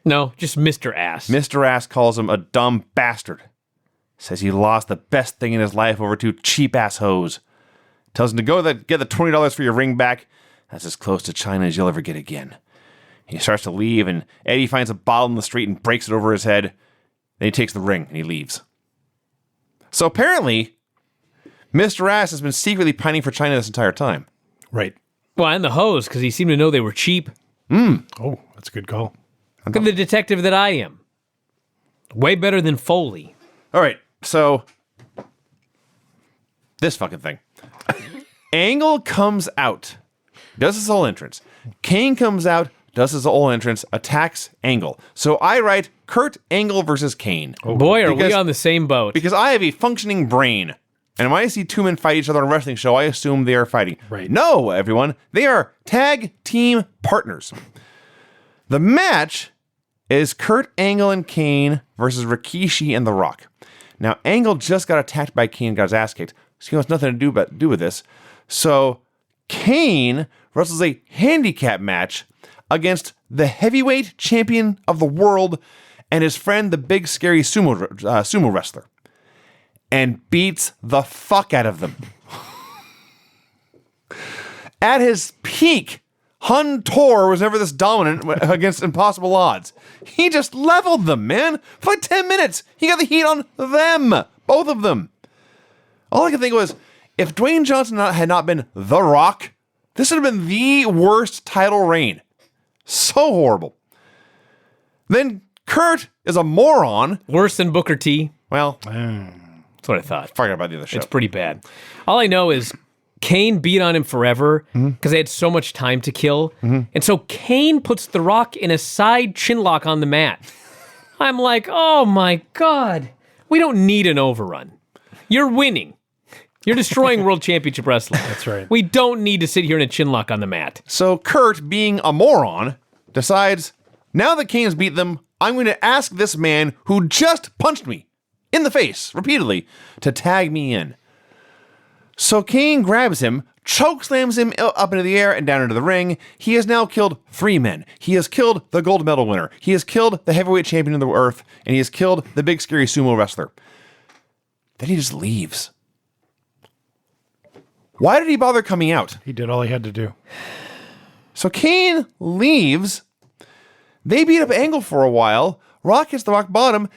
S2: No, just Mr. Ass.
S3: Mr. Ass calls him a dumb bastard. Says he lost the best thing in his life over 2 cheap-ass hoes. Tells him to go get the $20 for your ring back. That's as close to China as you'll ever get again. He starts to leave, and Eddie finds a bottle in the street and breaks it over his head. Then he takes the ring, and he leaves. So apparently, Mr. Ass has been secretly pining for China this entire time.
S5: Right.
S2: Well, and the hose, because he seemed to know they were cheap.
S5: Oh, that's a good call.
S2: Look at the detective that I am. Way better than Foley.
S3: All right, so this fucking thing. Angle comes out, does his whole entrance. Kane comes out, does his whole entrance, attacks Angle. So I write Kurt Angle versus Kane.
S2: Boy, are we
S3: Because-
S2: on the same boat.
S3: Because I have a functioning brain. And when I see 2 men fight each other on a wrestling show, I assume they are fighting.
S5: Right.
S3: No, everyone. They are tag team partners. The match is Kurt Angle and Kane versus Rikishi and The Rock. Now, Angle just got attacked by Kane and got his ass kicked. So he wants nothing to do with this. So Kane wrestles a handicap match against the heavyweight champion of the world and his friend, the big scary sumo wrestler, and beats the fuck out of them. At his peak, Hunter was never this dominant against impossible odds. He just leveled them, man. For like 10 minutes, he got the heat on them, both of them. All I could think was, if Dwayne Johnson had not been The Rock, this would have been the worst title reign. So horrible. Then Kurt is a moron.
S2: Worse than Booker T.
S3: Well,
S2: That's what I thought.
S3: forget about the other show.
S2: It's pretty bad. All I know is Kane beat on him forever because they had so much time to kill. And so Kane puts The Rock in a side chinlock on the mat. I'm like, oh my God. We don't need an overrun. You're winning. You're destroying World Championship Wrestling.
S5: That's right.
S2: We don't need to sit here in a chinlock on the mat.
S3: So Kurt, being a moron, decides, now that Kane has beat them, I'm going to ask this man who just punched me in the face repeatedly to tag me in. So Kane grabs him, chokeslams him up into the air and down into the ring. He has now killed 3 men. He has killed the gold medal winner. He has killed the heavyweight champion of the earth. And he has killed the big scary sumo wrestler. Then he just leaves. Why did he bother coming out?
S5: He did all he had to do.
S3: So Kane leaves. They beat up Angle for a while. Rock hits the rock bottom.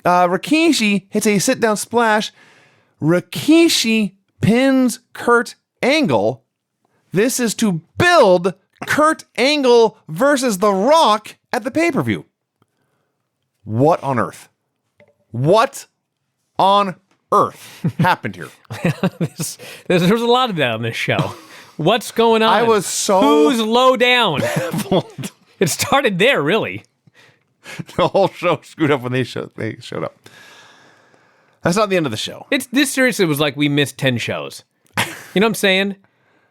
S3: Rikishi hits a sit-down splash. Rikishi pins Kurt Angle. This is to build Kurt Angle versus The Rock at the pay-per-view. What on earth? What on earth happened here?
S2: There's a lot of that on this show. What's going on?
S3: I was so-
S2: Who's low down? It started there, really.
S3: The whole show screwed up when they showed up. That's not the end of the show.
S2: This seriously was like we missed 10 shows. You know what I'm saying?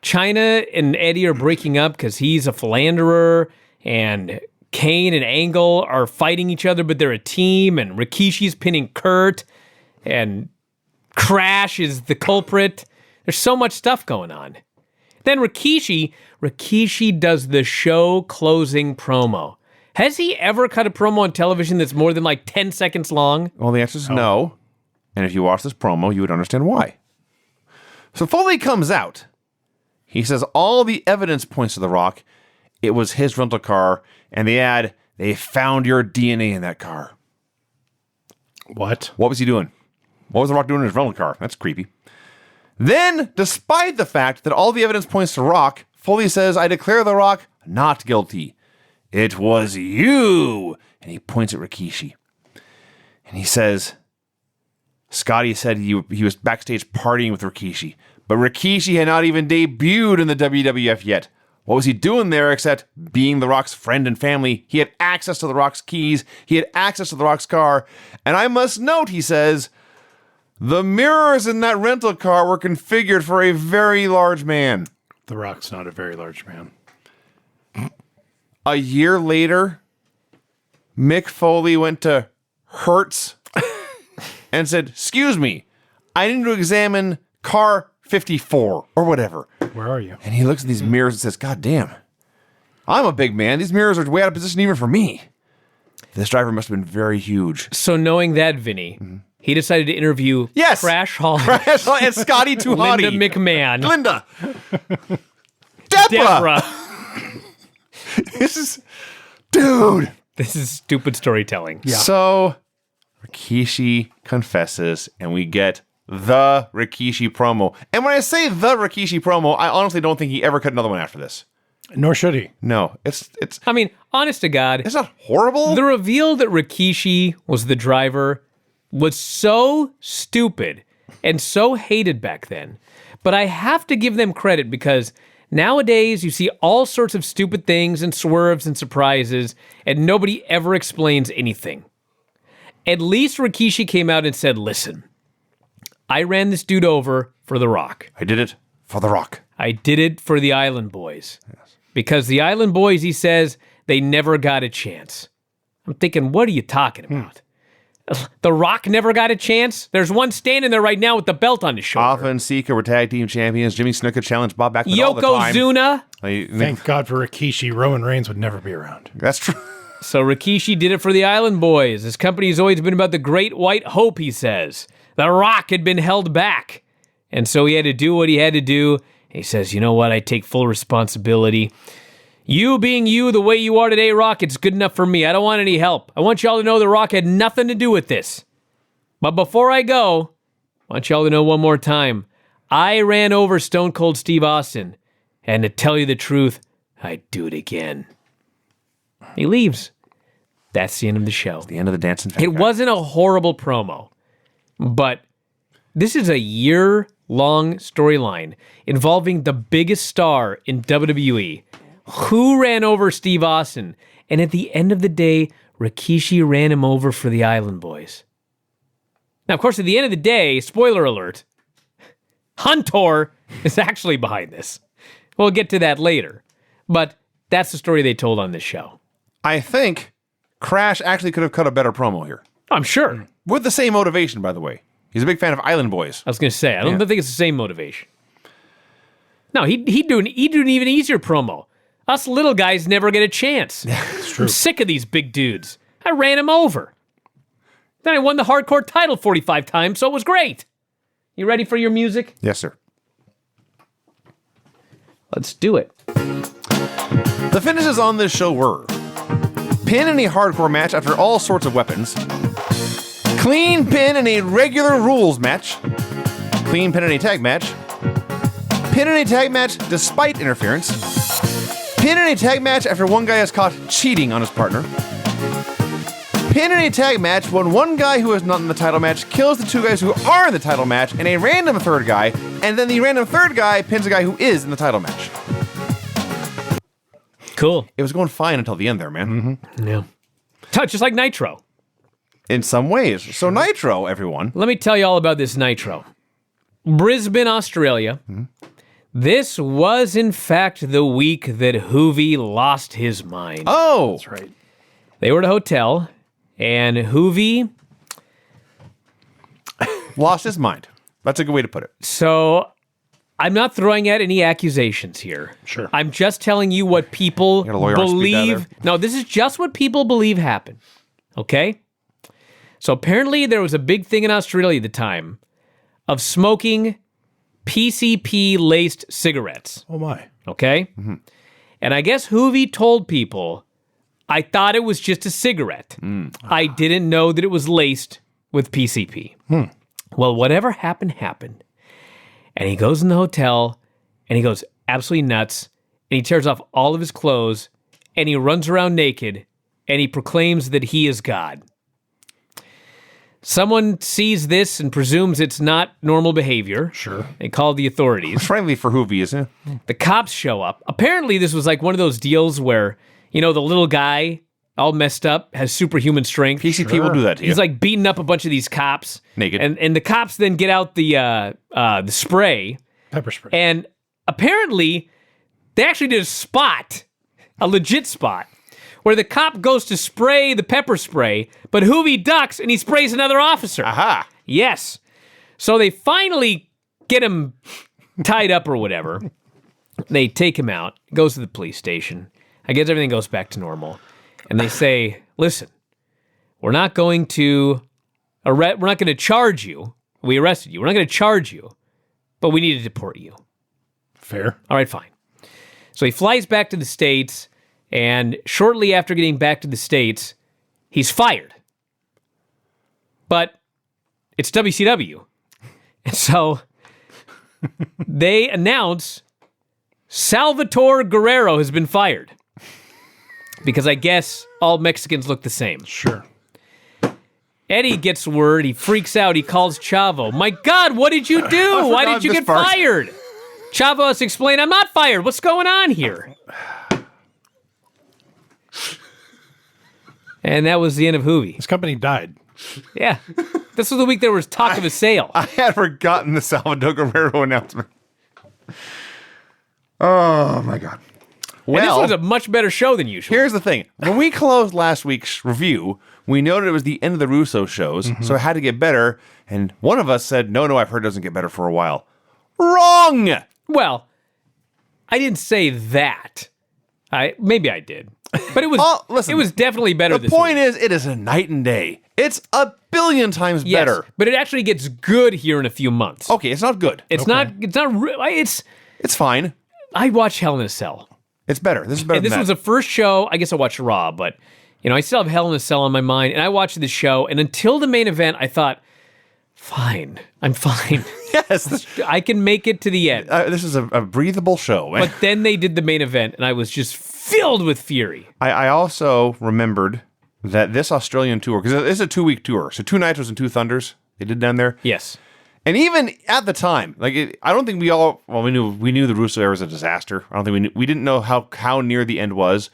S2: China and Eddie are breaking up because he's a philanderer, and Kane and Angle are fighting each other, but they're a team, and Rikishi's pinning Kurt, and Crash is the culprit. There's so much stuff going on. Then Rikishi does the show closing promo. Has he ever cut a promo on television that's more than like 10 seconds long?
S3: Well, the answer is no. And if you watch this promo, you would understand why. So Foley comes out. He says all the evidence points to The Rock. It was his rental car. And they add, they found your DNA in that car.
S5: What?
S3: What was he doing? What was The Rock doing in his rental car? That's creepy. Then, despite the fact that all the evidence points to Rock, Foley says, I declare The Rock not guilty. It was you. And he points at Rikishi. And he says, Scotty said he was backstage partying with Rikishi. But Rikishi had not even debuted in the WWF yet. What was he doing there except being The Rock's friend and family? He had access to The Rock's keys. He had access to The Rock's car. And I must note, he says, the mirrors in that rental car were configured for a very large man.
S5: The Rock's not a very large man.
S3: A year later, Mick Foley went to Hertz and said, excuse me, I need to examine car 54 or whatever.
S5: Where are you?
S3: And he looks at these mirrors and says, God damn, I'm a big man. These mirrors are way out of position even for me. This driver must have been very huge.
S2: So knowing that, Vinny, he decided to interview Crash Hall
S3: and Scotty Tuhati.
S2: Linda McMahon.
S3: Linda.
S2: Deborah.
S3: This is... Dude.
S2: This is stupid storytelling.
S5: Yeah.
S3: So, Rikishi confesses, and we get the Rikishi promo. And when I say the Rikishi promo, I honestly don't think he ever cut another one after this.
S5: Nor should he.
S3: No, it's.
S2: I mean, honest to God,
S3: It's not horrible.
S2: the reveal that Rikishi was the driver was so stupid and so hated back then. But I have to give them credit because nowadays you see all sorts of stupid things and swerves and surprises, and nobody ever explains anything. At least Rikishi came out and said, listen, I ran this dude over for The Rock.
S3: I did it for The Rock.
S2: I did it for the Island Boys. Yes. Because the Island Boys, he says, they never got a chance. I'm thinking, what are you talking about? The Rock never got a chance? There's one standing there right now with the belt on his shoulder.
S3: Alpha and Sika were tag team champions. Jimmy Snuka challenged Bob Backlund all the time.
S2: Yokozuna.
S5: Thank God for Rikishi. Roman Reigns would never be around.
S3: That's true.
S2: So Rikishi did it for the Island Boys. His company has always been about the Great White Hope, he says. The Rock had been held back. And so he had to do what he had to do. He says, you know what? I take full responsibility. You being you the way you are today, Rock, it's good enough for me. I don't want any help. I want y'all to know The Rock had nothing to do with this. But before I go, I want y'all to know one more time. I ran over Stone Cold Steve Austin. And to tell you the truth, I'd do it again. He leaves. That's the end of the show.
S3: The end of the dancing fat
S2: It
S3: guy.
S2: wasn't a horrible promo, but this is a year-long storyline involving the biggest star in WWE. Who ran over Steve Austin? And at the end of the day, Rikishi ran him over for the Island Boys. Now, of course, at the end of the day, spoiler alert, Hunter is actually behind this. We'll get to that later. But that's the story they told on this show.
S3: I think Crash actually could have cut a better promo here.
S2: I'm sure.
S3: With the same motivation, by the way. He's a big fan of Island Boys.
S2: I was going to say, I don't think it's the same motivation. No, he'd do an even easier promo. Us little guys never get a chance.
S5: It's true.
S2: I'm sick of these big dudes. I ran him over. Then I won the hardcore title 45 times, so it was great. You ready for your music?
S3: Yes, sir.
S2: Let's do it.
S3: The finishes on this show were pin in a hardcore match after all sorts of weapons, clean pin in a regular rules match, clean pin in a tag match, pin in a tag match despite interference, pin in a tag match after one guy is caught cheating on his partner, pin in a tag match when one guy who is not in the title match kills the two guys who are in the title match and a random third guy, and then the random third guy pins a guy who is in the title match.
S2: Cool.
S3: It was going fine until the end there, man.
S2: Yeah. Just like Nitro.
S3: In some ways. So Nitro, everyone.
S2: Let me tell you all about this Nitro. Brisbane, Australia. This was, in fact, the week that Hoovie lost his mind.
S3: Oh,
S5: That's right.
S2: They were at a hotel, and Hoovie...
S3: lost his mind. That's a good way to put it.
S2: So, I'm not throwing out any accusations here.
S5: Sure.
S2: I'm just telling you what people
S3: got a lawyer on speed dial
S2: believe. No, this is just what people believe happened. Okay? So, apparently, there was a big thing in Australia at the time of smoking PCP-laced cigarettes.
S5: Oh, my.
S2: Okay? And I guess Hoovie told people, I thought it was just a cigarette. I didn't know that it was laced with PCP. Well, whatever happened, happened. And he goes in the hotel, and he goes absolutely nuts, and he tears off all of his clothes, and he runs around naked, and he proclaims that he is God. Someone sees this and presumes it's not normal behavior.
S5: Sure.
S2: They call the authorities.
S3: Friendly for Hoovie, isn't it?
S2: The cops show up. Apparently, this was like one of those deals where, you know, the little guy, all messed up, has superhuman strength.
S3: PCP will do that to you.
S2: He's like beating up a bunch of these cops.
S3: Naked.
S2: And the cops then get out the spray.
S5: Pepper spray.
S2: And apparently, they actually did a legit spot, where the cop goes to spray the pepper spray, but Hoovie ducks and he sprays another officer.
S3: Aha.
S2: Yes. So they finally get him tied up or whatever. They take him out, goes to the police station. I guess everything goes back to normal. And they say, listen, we're not going to charge you. We arrested you. We're not going to charge you, but we need to deport you.
S5: Fair.
S2: All right, fine. So he flies back to the States, and shortly after getting back to the States, he's fired. But it's WCW. And so they announce Salvatore Guerrero has been fired. Because I guess all Mexicans look the same.
S5: Sure.
S2: Eddie gets word, he freaks out, he calls Chavo. My God, what did you do? Why did you get fired? Chavo has to explain, I'm not fired. What's going on here? And that was the end of Hoovie.
S5: This company died.
S2: Yeah. This was the week there was talk of a sale.
S3: I had forgotten the Salvador Guerrero announcement. Oh, my God.
S2: And this was a much better show than usual.
S3: Here's the thing. When we closed last week's review, we noted it was the end of the Russo shows, so it had to get better. And one of us said, no, I've heard it doesn't get better for a while. Wrong!
S2: Well, I didn't say that. Maybe I did. But it was
S3: listen,
S2: it was definitely better
S3: The
S2: this
S3: point
S2: week.
S3: is, it is a night and day. It's a billion times
S2: Yes,
S3: better.
S2: but it actually gets good here in a few months.
S3: Okay, it's not good.
S2: It's
S3: It's fine.
S2: I watched Hell in a Cell.
S3: It's better. This is better
S2: And
S3: than
S2: this
S3: that.
S2: was the first show. I guess I watched Raw, but you know, I still have Hell in a Cell on my mind, and I watched the show. And until the main event, I thought, "Fine, I'm fine.
S3: Yes.
S2: I can make it to the end."
S3: This is a breathable show.
S2: But then they did the main event, and I was just filled with fury.
S3: I also remembered that this Australian tour, because it's a 2-week tour, so 2 Nitros and 2 Thunders they did down there.
S2: Yes.
S3: And even at the time, I don't think we knew the Russo era was a disaster. I don't think we didn't know how near the end was,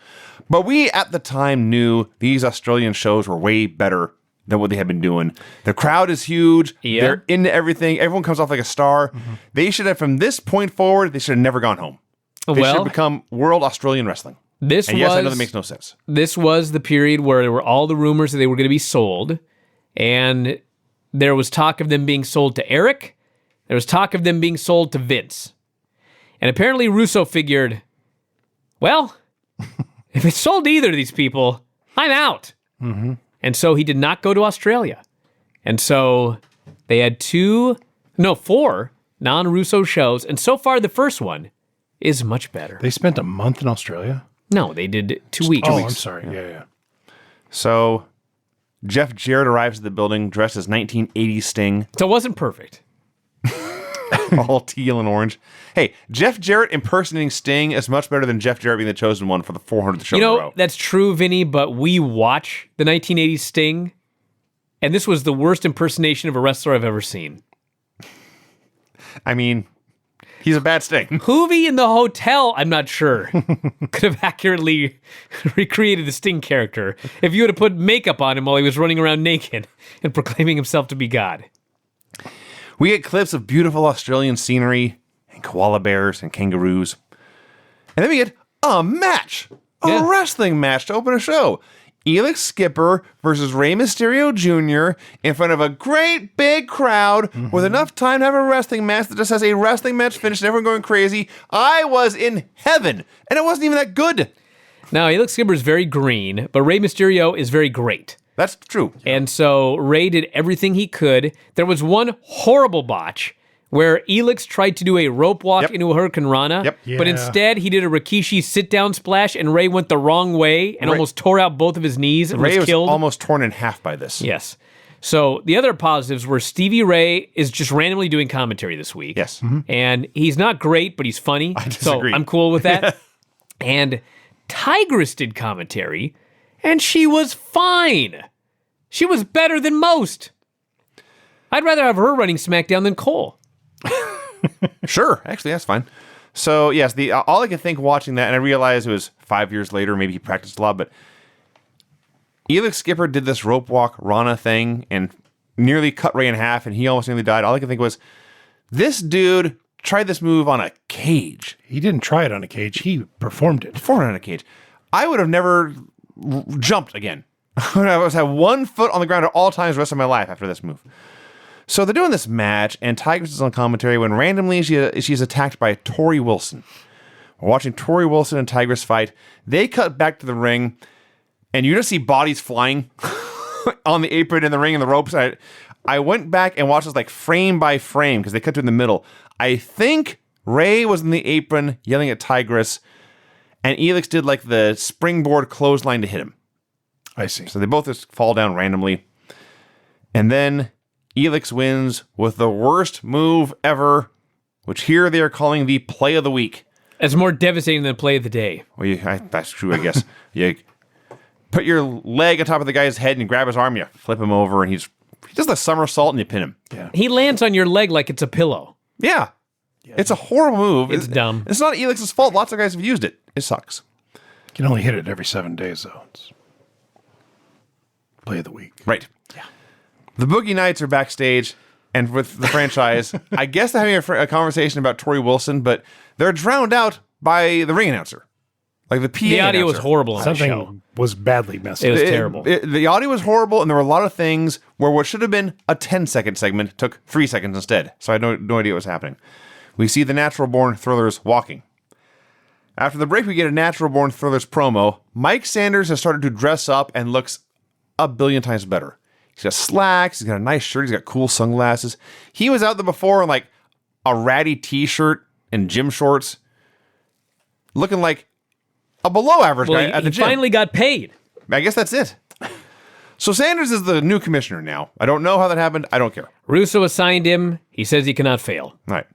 S3: but we at the time knew these Australian shows were way better than what they had been doing. The crowd is huge.
S2: Yeah.
S3: They're into everything. Everyone comes off like a star. Mm-hmm. They should have, from this point forward, they should have never gone home. They should have become World Australian Wrestling. Yes, I know that makes no sense.
S2: This was the period where there were all the rumors that they were going to be sold, and there was talk of them being sold to Eric. There was talk of them being sold to Vince. And apparently Russo figured, well, if it's sold to either of these people, I'm out. Mm-hmm. And so he did not go to Australia. And so they had 4 non-Russo shows. And so far, the first one is much better.
S5: They spent a month in Australia?
S2: No, they did 2 weeks.
S5: Oh, I'm sorry. Yeah.
S3: So Jeff Jarrett arrives at the building dressed as 1980s Sting.
S2: So it wasn't perfect.
S3: All teal and orange. Hey, Jeff Jarrett impersonating Sting is much better than Jeff Jarrett being the chosen one for the 400th show in a row.
S2: That's true, Vinny, but we watch the 1980s Sting, and this was the worst impersonation of a wrestler I've ever seen.
S3: I mean, he's a bad Sting.
S2: Hoovie in the hotel, I'm not sure, could have accurately recreated the Sting character if you would have put makeup on him while he was running around naked and proclaiming himself to be God.
S3: We get clips of beautiful Australian scenery and koala bears and kangaroos. And then we get a match,
S2: Yeah.
S3: a wrestling match to open a show. Elix Skipper versus Rey Mysterio Jr. in front of a great big crowd with enough time to have a wrestling match that just has a wrestling match finish and everyone going crazy. I was in heaven, and it wasn't even that good.
S2: Now, Elix Skipper is very green, but Rey Mysterio is very great.
S3: That's true.
S2: And so Ray did everything he could. There was one horrible botch where Elix tried to do a rope walk into a Hurricane Rana,
S3: Yep.
S2: but
S5: Yeah.
S2: instead he did a Rikishi sit-down splash, and Ray went the wrong way and almost tore out both of his knees and
S3: Ray
S2: was
S3: was
S2: killed.
S3: almost torn in half by this.
S2: Yes. So the other positives were Stevie Ray is just randomly doing commentary this week.
S3: Yes.
S2: And he's not great, but he's funny. I
S3: disagree.
S2: So I'm cool with that. And Tigress did commentary, and she was fine. She was better than most. I'd rather have her running SmackDown than Cole.
S3: Sure, actually, that's fine. So yes, the all I could think watching that, and I realized it was 5 years later. Maybe he practiced a lot, but Elix Skipper did this rope walk Rana thing and nearly cut Ray in half, and he almost nearly died. All I could think was, this dude tried this move on a cage.
S5: He didn't try it on a cage. He performed it.
S3: Performed on a cage. I would have never jumped again. I would have 1 foot on the ground at all times the rest of my life after this move. So they're doing this match, and Tigress is on commentary when randomly she's attacked by Tori Wilson. We're watching Tori Wilson and Tigress fight. They cut back to the ring, and you just see bodies flying on the apron and the ring and the ropes. I went back and watched this like frame by frame because they cut to in the middle. I think Ray was in the apron yelling at Tigress, and Elix did like the springboard clothesline to hit him.
S5: I see.
S3: So they both just fall down randomly. And then Elix wins with the worst move ever, which here they are calling the play of the week.
S2: It's more devastating than play of the day.
S3: Well, that's true, I guess. You put your leg on top of the guy's head and you grab his arm, you flip him over, and he does the somersault and you pin him.
S5: Yeah.
S2: He lands on your leg like it's a pillow.
S3: Yeah. It's a horrible move.
S2: It's dumb.
S3: It's not Elix's fault. Lots of guys have used it. It sucks.
S5: You can only hit it every 7 days, though. It's play of the week.
S3: Right. Yeah. The Boogie Nights are backstage and with the franchise. I guess they're having a conversation about Tori Wilson, but they're drowned out by the ring announcer. Like the PA
S2: The audio was
S3: announcer.
S2: horrible on the show.
S5: Something was badly messed
S2: It
S5: up.
S2: was terrible.
S3: The audio was horrible, and there were a lot of things where what should have been a 10-second segment took 3 seconds instead. So I had no idea what was happening. We see the Natural Born Thrillers walking. After the break, we get a Natural Born Thrillers promo. Mike Sanders has started to dress up and looks a billion times better. He's got slacks, he's got a nice shirt, he's got cool sunglasses. He was out there before in like a ratty t-shirt and gym shorts, looking like a below average guy at the
S2: he
S3: gym.
S2: finally got paid.
S3: I guess that's it. So Sanders is the new commissioner now. I don't know how that happened. I don't care.
S2: Russo assigned him. He says he cannot fail.
S3: All right.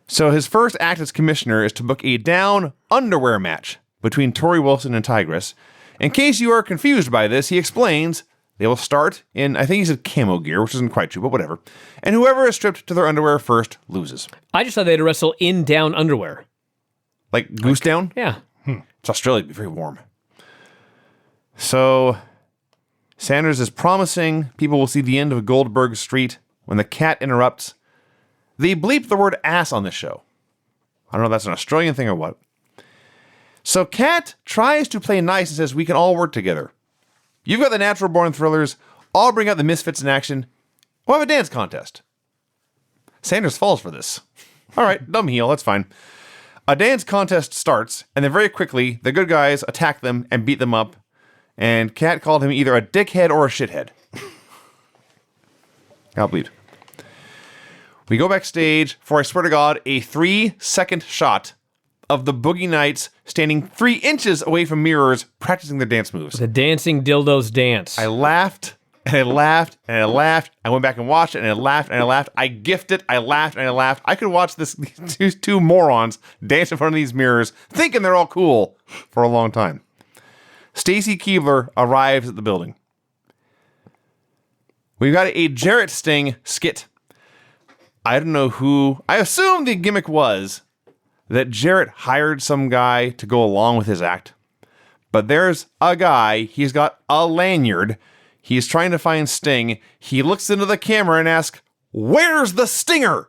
S3: So his first act as commissioner is to book a down underwear match between Tori Wilson and Tigress. In case you are confused by this, he explains they will start in, I think he said camo gear, which isn't quite true, but whatever. And whoever is stripped to their underwear first loses.
S2: I just thought they had to wrestle in down underwear.
S3: Like goose down?
S2: Yeah.
S3: It's Australia, it'd be very warm. So Sanders is promising people will see the end of Goldberg Street when the cat interrupts. They bleep the word ass on this show. I don't know if that's an Australian thing or what. So Kat tries to play nice and says, we can all work together. You've got the Natural Born Thrillers. I'll bring out the Misfits in action. We'll have a dance contest. Sanders falls for this. All right, dumb heel, that's fine. A dance contest starts, and then very quickly, the good guys attack them and beat them up. And Kat called him either a dickhead or a shithead. I'll bleed. We go backstage for, I swear to God, a 3-second shot of the Boogie Nights standing 3 inches away from mirrors practicing their dance moves.
S2: The dancing dildos dance.
S3: I laughed and I laughed and I laughed. I went back and watched it and I laughed and I laughed. I gifted it. I laughed and I laughed. I could watch these two morons dance in front of these mirrors thinking they're all cool for a long time. Stacy Keibler arrives at the building. We've got a Jarrett Sting skit. I don't know who. I assume the gimmick was that Jarrett hired some guy to go along with his act. But there's a guy, he's got a lanyard. He's trying to find Sting. He looks into the camera and asks, "Where's the stinger?"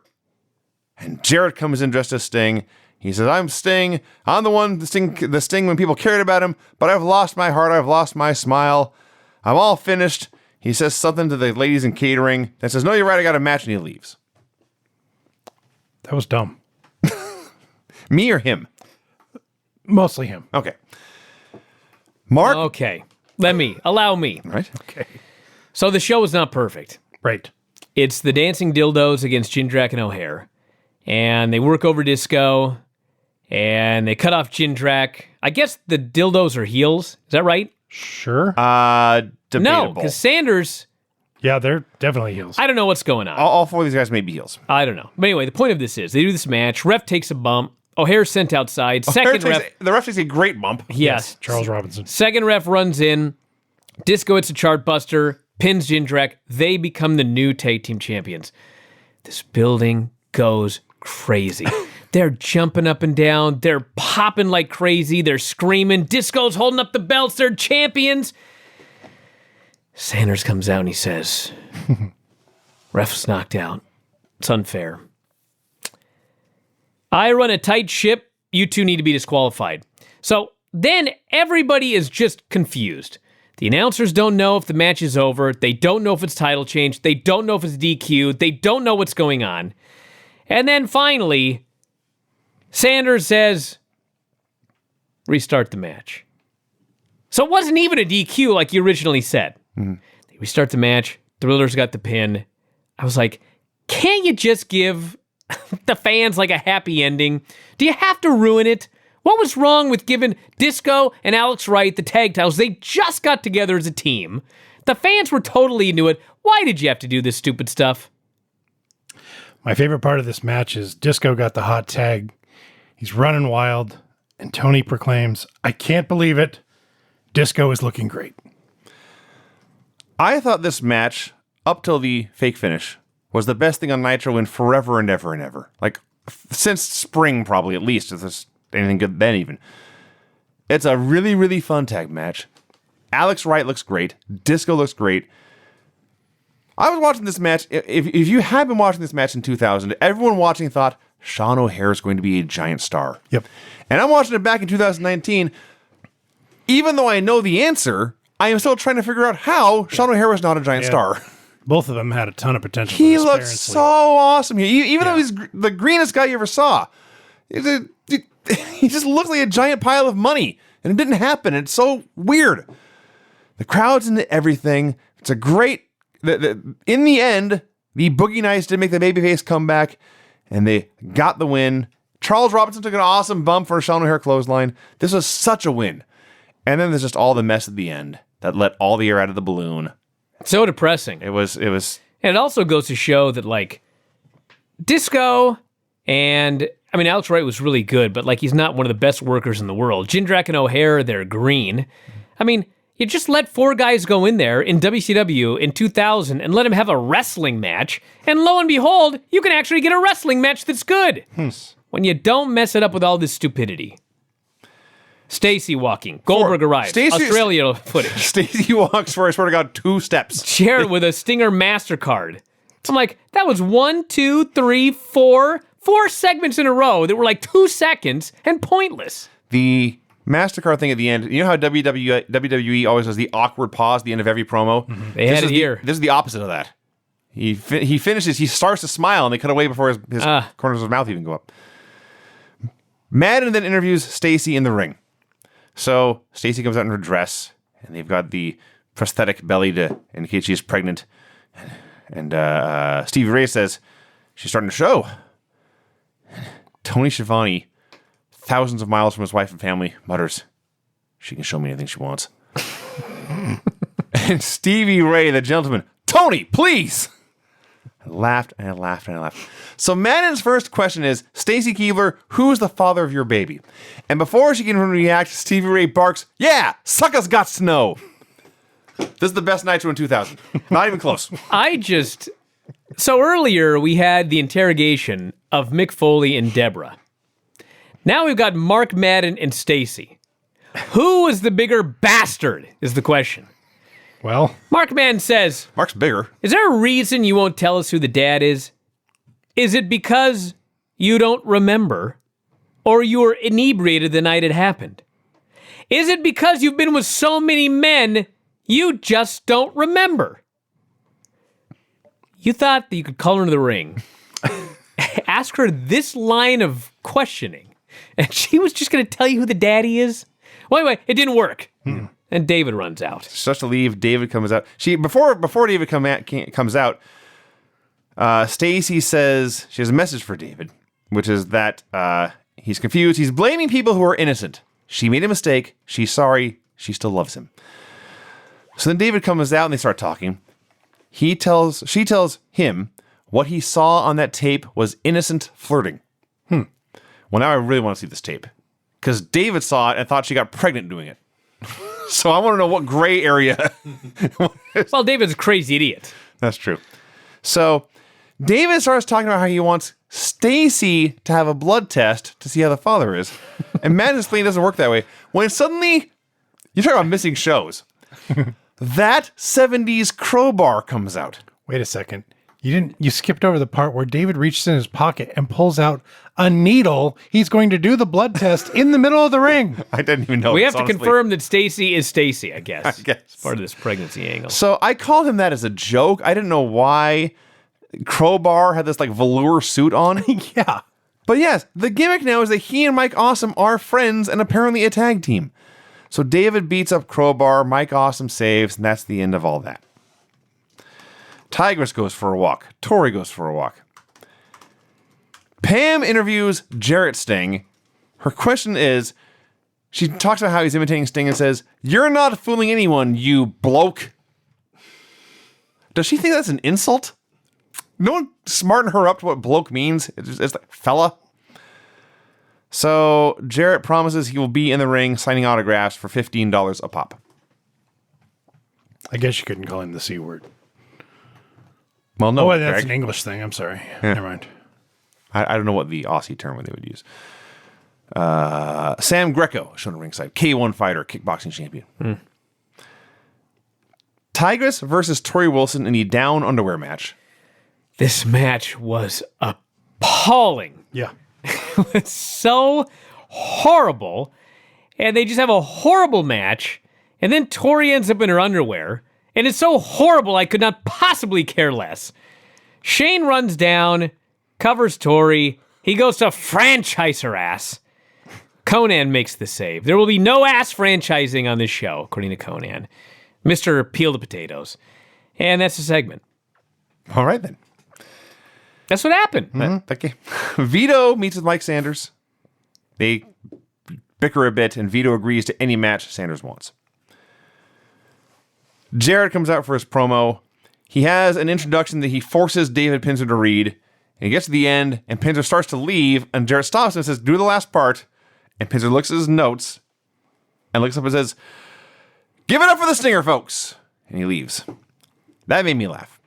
S3: And Jarrett comes in dressed as Sting. He says, I'm Sting. I'm the one, the Sting when people cared about him, but I've lost my heart. I've lost my smile. I'm all finished. He says something to the ladies in catering that says, no, you're right, I got a match, and he leaves.
S5: That was dumb.
S3: Me or him?
S5: Mostly him.
S3: Okay. Mark?
S2: Okay. Allow me.
S3: Right?
S5: Okay.
S2: So the show is not perfect.
S5: Right.
S2: It's the Dancing Dildos against Jindrak and O'Hare. And they work over Disco. And they cut off Jindrak. I guess the Dildos are heels. Is that right?
S5: Sure.
S3: Debatable.
S2: No, because Sanders,
S5: Yeah, they're definitely heels.
S2: I don't know what's going on.
S3: All four of these guys may be heels.
S2: I don't know. But anyway, the point of this is they do this match. Ref takes a bump. O'Hare's sent outside. Second ref.
S3: The ref takes a great bump.
S2: Yes.
S5: Charles Robinson.
S2: Second ref runs in. Disco hits a chart buster. Pins Jindrak. They become the new tag team champions. This building goes crazy. They're jumping up and down. They're popping like crazy. They're screaming. Disco's holding up the belts. They're champions. Sanders comes out and he says, ref's knocked out. It's unfair. I run a tight ship. You two need to be disqualified. So then everybody is just confused. The announcers don't know if the match is over. They don't know if it's title change. They don't know if it's DQ. They don't know what's going on. And then finally, Sanders says, restart the match. So it wasn't even a DQ like you originally said. They restart the match. Thrillers got the pin. I was like, can't you just give the fans like a happy ending? Do you have to ruin it? What was wrong with giving Disco and Alex Wright the tag titles? They just got together as a team. The fans were totally into it. Why did you have to do this stupid stuff?
S5: My favorite part of this match is Disco got the hot tag. He's running wild, and Tony proclaims, I can't believe it. Disco is looking great.
S3: I thought this match, up till the fake finish, was the best thing on Nitro in forever and ever and ever. Like, since spring, probably, at least, if there's anything good then even. It's a really, really fun tag match. Alex Wright looks great. Disco looks great. I was watching this match. If you had been watching this match in 2000, everyone watching thought Sean O'Hare is going to be a giant star.
S5: Yep.
S3: And I'm watching it back in 2019. Even though I know the answer, I am still trying to figure out how Sean O'Hare was not a giant star.
S5: Both of them had a ton of potential.
S3: He looks so awesome here. Even though he's the greenest guy you ever saw. He just looks like a giant pile of money. And it didn't happen. It's so weird. The crowd's into everything. It's a great... in the end, the Boogie Nights did make the babyface comeback, and they got the win. Charles Robinson took an awesome bump for a Sean O'Hare clothesline. This was such a win. And then there's just all the mess at the end that let all the air out of the balloon.
S2: So depressing.
S3: It was.
S2: And it also goes to show that, like, Disco and... I mean, Alex Wright was really good, but, like, he's not one of the best workers in the world. Jindrak and O'Hare, they're green. I mean... You just let four guys go in there in WCW in 2000 and let them have a wrestling match, and lo and behold, you can actually get a wrestling match that's good. When you don't mess it up with all this stupidity. Stacy walking, Goldberg arrives, Australia footage.
S3: Stacy walks for, I swear to God, 2 steps.
S2: Jarrett with a Stinger MasterCard. I'm like, that was 1, 2, 3, 4 segments in a row that were like 2 seconds and pointless.
S3: The MasterCard thing at the end, you know how WWE always does the awkward pause at the end of every promo?
S2: Mm-hmm. They had it here.
S3: This is the opposite of that. He finishes, he starts to smile, and they cut away before his corners of his mouth even go up. Madden then interviews Stacy in the ring. So Stacy comes out in her dress, and they've got the prosthetic belly to indicate she's pregnant. And Stevie Ray says she's starting to show. Tony Schiavone, thousands of miles from his wife and family, mutters, she can show me anything she wants. And Stevie Ray, the gentleman, Tony, please! I laughed and I laughed and I laughed. So Madden's first question is, Stacy Keibler, who's the father of your baby? And before she can react, Stevie Ray barks, yeah, suckers got snow. This is the best Nitro in 2000. Not even close.
S2: So earlier we had the interrogation of Mick Foley and Deborah. Now we've got Mark Madden and Stacy. Who is the bigger bastard is the question.
S5: Well,
S2: Mark Madden says,
S3: Mark's bigger.
S2: is there a reason you won't tell us who the dad is? Is it because you don't remember, or you were inebriated the night it happened? Is it because you've been with so many men you just don't remember? You thought that you could call her into the ring, ask her this line of questioning, and she was just going to tell you who the daddy is? Well, anyway, it didn't work. And David runs out.
S3: She starts to leave. David comes out. Before David comes out, Stacy says she has a message for David, which is that he's confused. He's blaming people who are innocent. She made a mistake. She's sorry. She still loves him. So then David comes out and they start talking. She tells him what he saw on that tape was innocent flirting. Well, now I really want to see this tape because David saw it and thought she got pregnant doing it. So I want to know what gray area.
S2: Well, David's a crazy idiot.
S3: That's true. So David starts talking about how he wants Stacy to have a blood test to see how the father is. And Matt explained it doesn't work that way. When suddenly, you talk about missing shows. That 70s crowbar comes out.
S5: Wait a second. You skipped over the part where David reaches in his pocket and pulls out a needle. He's going to do the blood test in the middle of the ring.
S3: I didn't even know.
S2: We have to confirm that Stacy is Stacy, I guess.
S3: I guess.
S2: It's part of this pregnancy angle.
S3: So I called him that as a joke. I didn't know why Crowbar had this like velour suit on.
S5: Yeah.
S3: But yes, the gimmick now is that he and Mike Awesome are friends and apparently a tag team. So David beats up Crowbar, Mike Awesome saves, and that's the end of all that. Tigress goes for a walk. Tori goes for a walk. Pam interviews Jarrett Sting. Her question is, she talks about how he's imitating Sting and says, "You're not fooling anyone, you bloke." Does she think that's an insult? No one smartened her up to what bloke means. It's like fella. So Jarrett promises he will be in the ring signing autographs for $15 a pop.
S5: I guess you couldn't call him the C word.
S3: Well, no,
S5: Oh, that's
S3: Greg.
S5: an English thing. I'm sorry. Never mind.
S3: I don't know what the Aussie term they would use. Sam Greco shown at ringside. K1 fighter, kickboxing champion. Tigress versus Tori Wilson in the down underwear match.
S2: This match was appalling.
S5: Yeah.
S2: It's so horrible. And they just have a horrible match. And then Tori ends up in her underwear. And it's so horrible, I could not possibly care less. Shane runs down, covers Tori. He goes to franchise her ass. Conan makes the save. There will be no ass franchising on this show, according to Conan. Mr. Peel the Potatoes. And that's the segment.
S3: All right, then.
S2: That's what happened.
S3: Okay. Vito meets with Mike Sanders. They bicker a bit, and Vito agrees to any match Sanders wants. Jarrett comes out for his promo. He has an introduction that he forces David Pinzer to read. And he gets to the end, and Pinzer starts to leave, and Jarrett stops him and says, "Do the last part." And Pinzer looks at his notes and looks up and says, "Give it up for the Stinger, folks." And he leaves. That made me laugh.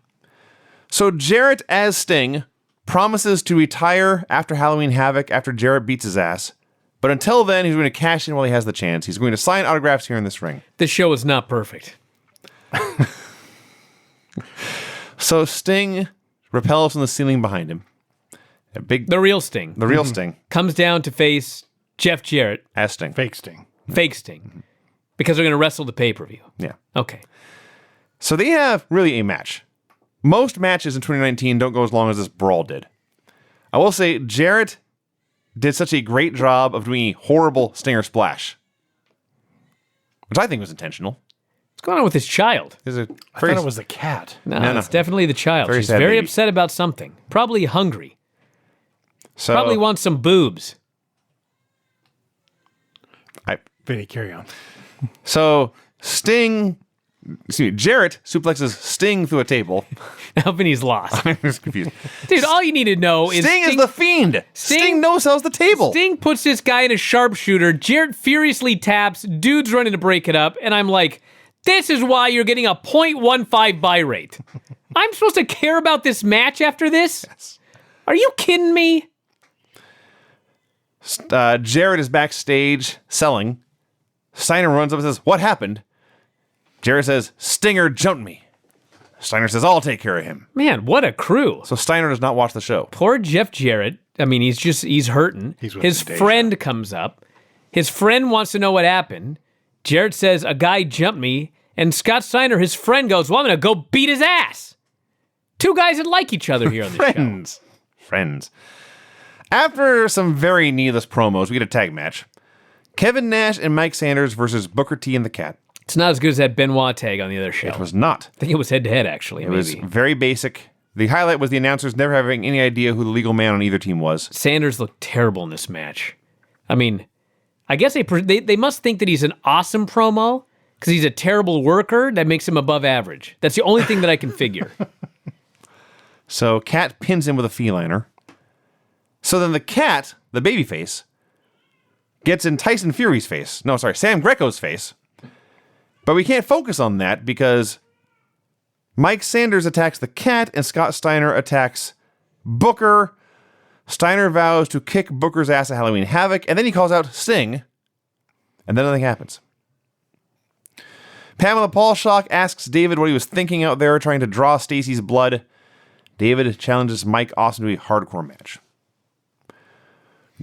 S3: So Jarrett, as Sting, promises to retire after Halloween Havoc after Jarrett beats his ass. But until then, he's going to cash in while he has the chance. He's going to sign autographs here in this ring.
S2: This show is not perfect.
S3: So Sting repels from the ceiling behind him.
S2: The real Sting.
S3: The real Sting.
S2: Comes down to face Jeff Jarrett.
S3: As Sting.
S5: Fake Sting.
S2: Fake Sting. Because they're going to wrestle the pay-per-view.
S3: Yeah.
S2: Okay.
S3: So they have really a match. Most matches in 2019 don't go as long as this brawl did. I will say Jarrett did such a great job of doing a horrible Stinger splash, which I think was intentional.
S2: What's going on with this child?
S3: I
S5: I thought it was the cat.
S2: No, it's definitely the child.
S3: Very
S2: She's
S3: sad
S2: very
S3: baby.
S2: upset about something. Probably hungry.
S3: So
S2: Probably wants some boobs.
S5: Vinny, carry on.
S3: So Jarrett suplexes Sting through a table.
S2: Now Vinny's lost.
S3: I'm just confused.
S2: Dude, all you need to know is
S3: Sting is the fiend. Sting knows how's the table.
S2: Sting puts this guy in a sharpshooter. Jarrett furiously taps. Dude's running to break it up. And I'm like, this is why you're getting a 0.15 buy rate. I'm supposed to care about this match after this?
S3: Yes.
S2: Are you kidding me?
S3: Jarrett is backstage selling. Steiner runs up and says, "What happened?" Jarrett says, "Stinger jumped me." Steiner says, "I'll take care of him."
S2: Man, what a crew.
S3: So Steiner does not watch the show.
S2: Poor Jeff Jarrett. I mean, he's hurting.
S5: He's with
S2: His
S5: the
S2: friend comes up. His friend wants to know what happened. Jarrett says, a guy jumped me. And Scott Steiner, his friend, goes, well, I'm going to go beat his ass. Two guys that like each other here on the show.
S3: Friends. After some very needless promos, we get a tag match. Kevin Nash and Mike Sanders versus Booker T and the Cat.
S2: It's not as good as that Benoit tag on the other show.
S3: It was not.
S2: I think it was head-to-head, actually.
S3: It was very basic. The highlight was the announcers never having any idea who the legal man on either team was.
S2: Sanders looked terrible in this match. I mean, I guess they must think that he's an awesome promo because he's a terrible worker that makes him above average. That's the only thing that I can figure.
S3: So Cat pins him with a feliner. So then the Cat, the babyface, gets in Tyson Fury's face. No, sorry, Sam Greco's face. But we can't focus on that because Mike Sanders attacks the Cat and Scott Steiner attacks Booker. Steiner vows to kick Booker's ass at Halloween Havoc, and then he calls out Sting, and then nothing happens. Pamela Paulshock asks David what he was thinking out there trying to draw Stacy's blood. David challenges Mike Awesome to a hardcore match.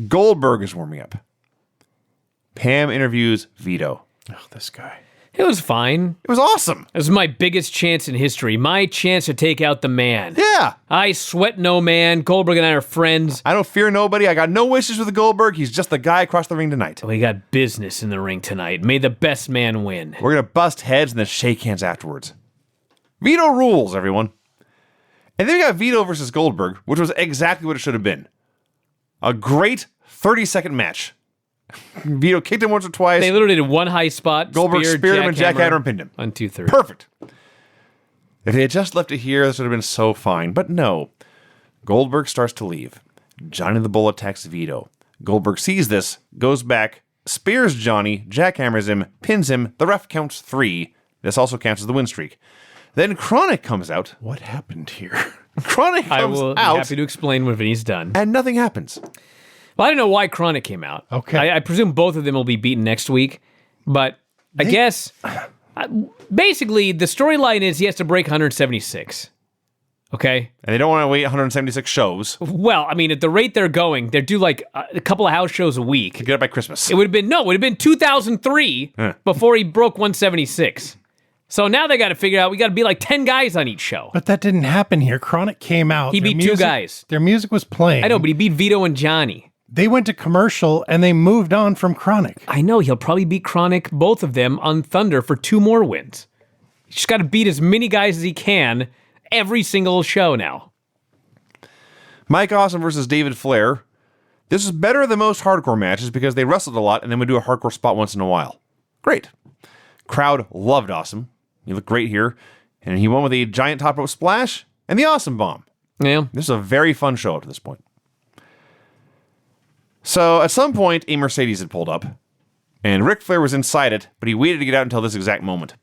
S3: Goldberg is warming up. Pam interviews Vito.
S5: Oh, this guy.
S2: It was fine.
S3: It was awesome.
S2: It was my biggest chance in history. My chance to take out the man.
S3: Yeah.
S2: I sweat no man. Goldberg and I are friends.
S3: I don't fear nobody. I got no wishes with Goldberg. He's just the guy across the ring tonight.
S2: We got business in the ring tonight. May the best man win.
S3: We're going to bust heads and then shake hands afterwards. Vito rules, everyone. And then we got Vito versus Goldberg, which was exactly what it should have been. A great 30-second match. Vito kicked him once or twice.
S2: They literally did one high spot.
S3: Goldberg speared him and jackhammer and pinned him.
S2: On 2-3.
S3: Perfect. If they had just left it here, this would have been so fine. But no. Goldberg starts to leave. Johnny the Bull attacks Vito. Goldberg sees this, goes back, spears Johnny, jackhammers him, pins him. The ref counts 3. This also counts as the win streak. Then Chronic comes out.
S5: What happened here?
S3: Chronic comes
S2: I will be
S3: out.
S2: happy to explain when he's done.
S3: And nothing happens.
S2: Well, I don't know why Chronic came out.
S5: Okay.
S2: I presume both of them will be beaten next week. But I guess, basically, the storyline is he has to break 176. Okay?
S3: And they don't want to wait 176 shows.
S2: Well, I mean, at the rate they're going, they're due like a couple of house shows a week.
S3: To get it by Christmas.
S2: It would have been 2003 before he broke 176. So now they got to figure out, we got to be like 10 guys on each show.
S5: But that didn't happen here. Chronic came out.
S2: He
S5: Their
S2: beat 2 guys.
S5: Their music was playing.
S2: I know, but he beat Vito and Johnny.
S5: They went to commercial and they moved on from Chronic.
S2: I know, he'll probably beat Chronic, both of them, on Thunder for 2 more wins. He's just got to beat as many guys as he can every single show now.
S3: Mike Awesome versus David Flair. This is better than most hardcore matches because they wrestled a lot and then would do a hardcore spot once in a while. Great. Crowd loved Awesome. He looked great here. And he won with a giant top rope splash and the Awesome Bomb.
S2: Yeah.
S3: This is a very fun show up to this point. So at some point, a Mercedes had pulled up. And Ric Flair was inside it, but he waited to get out until this exact moment.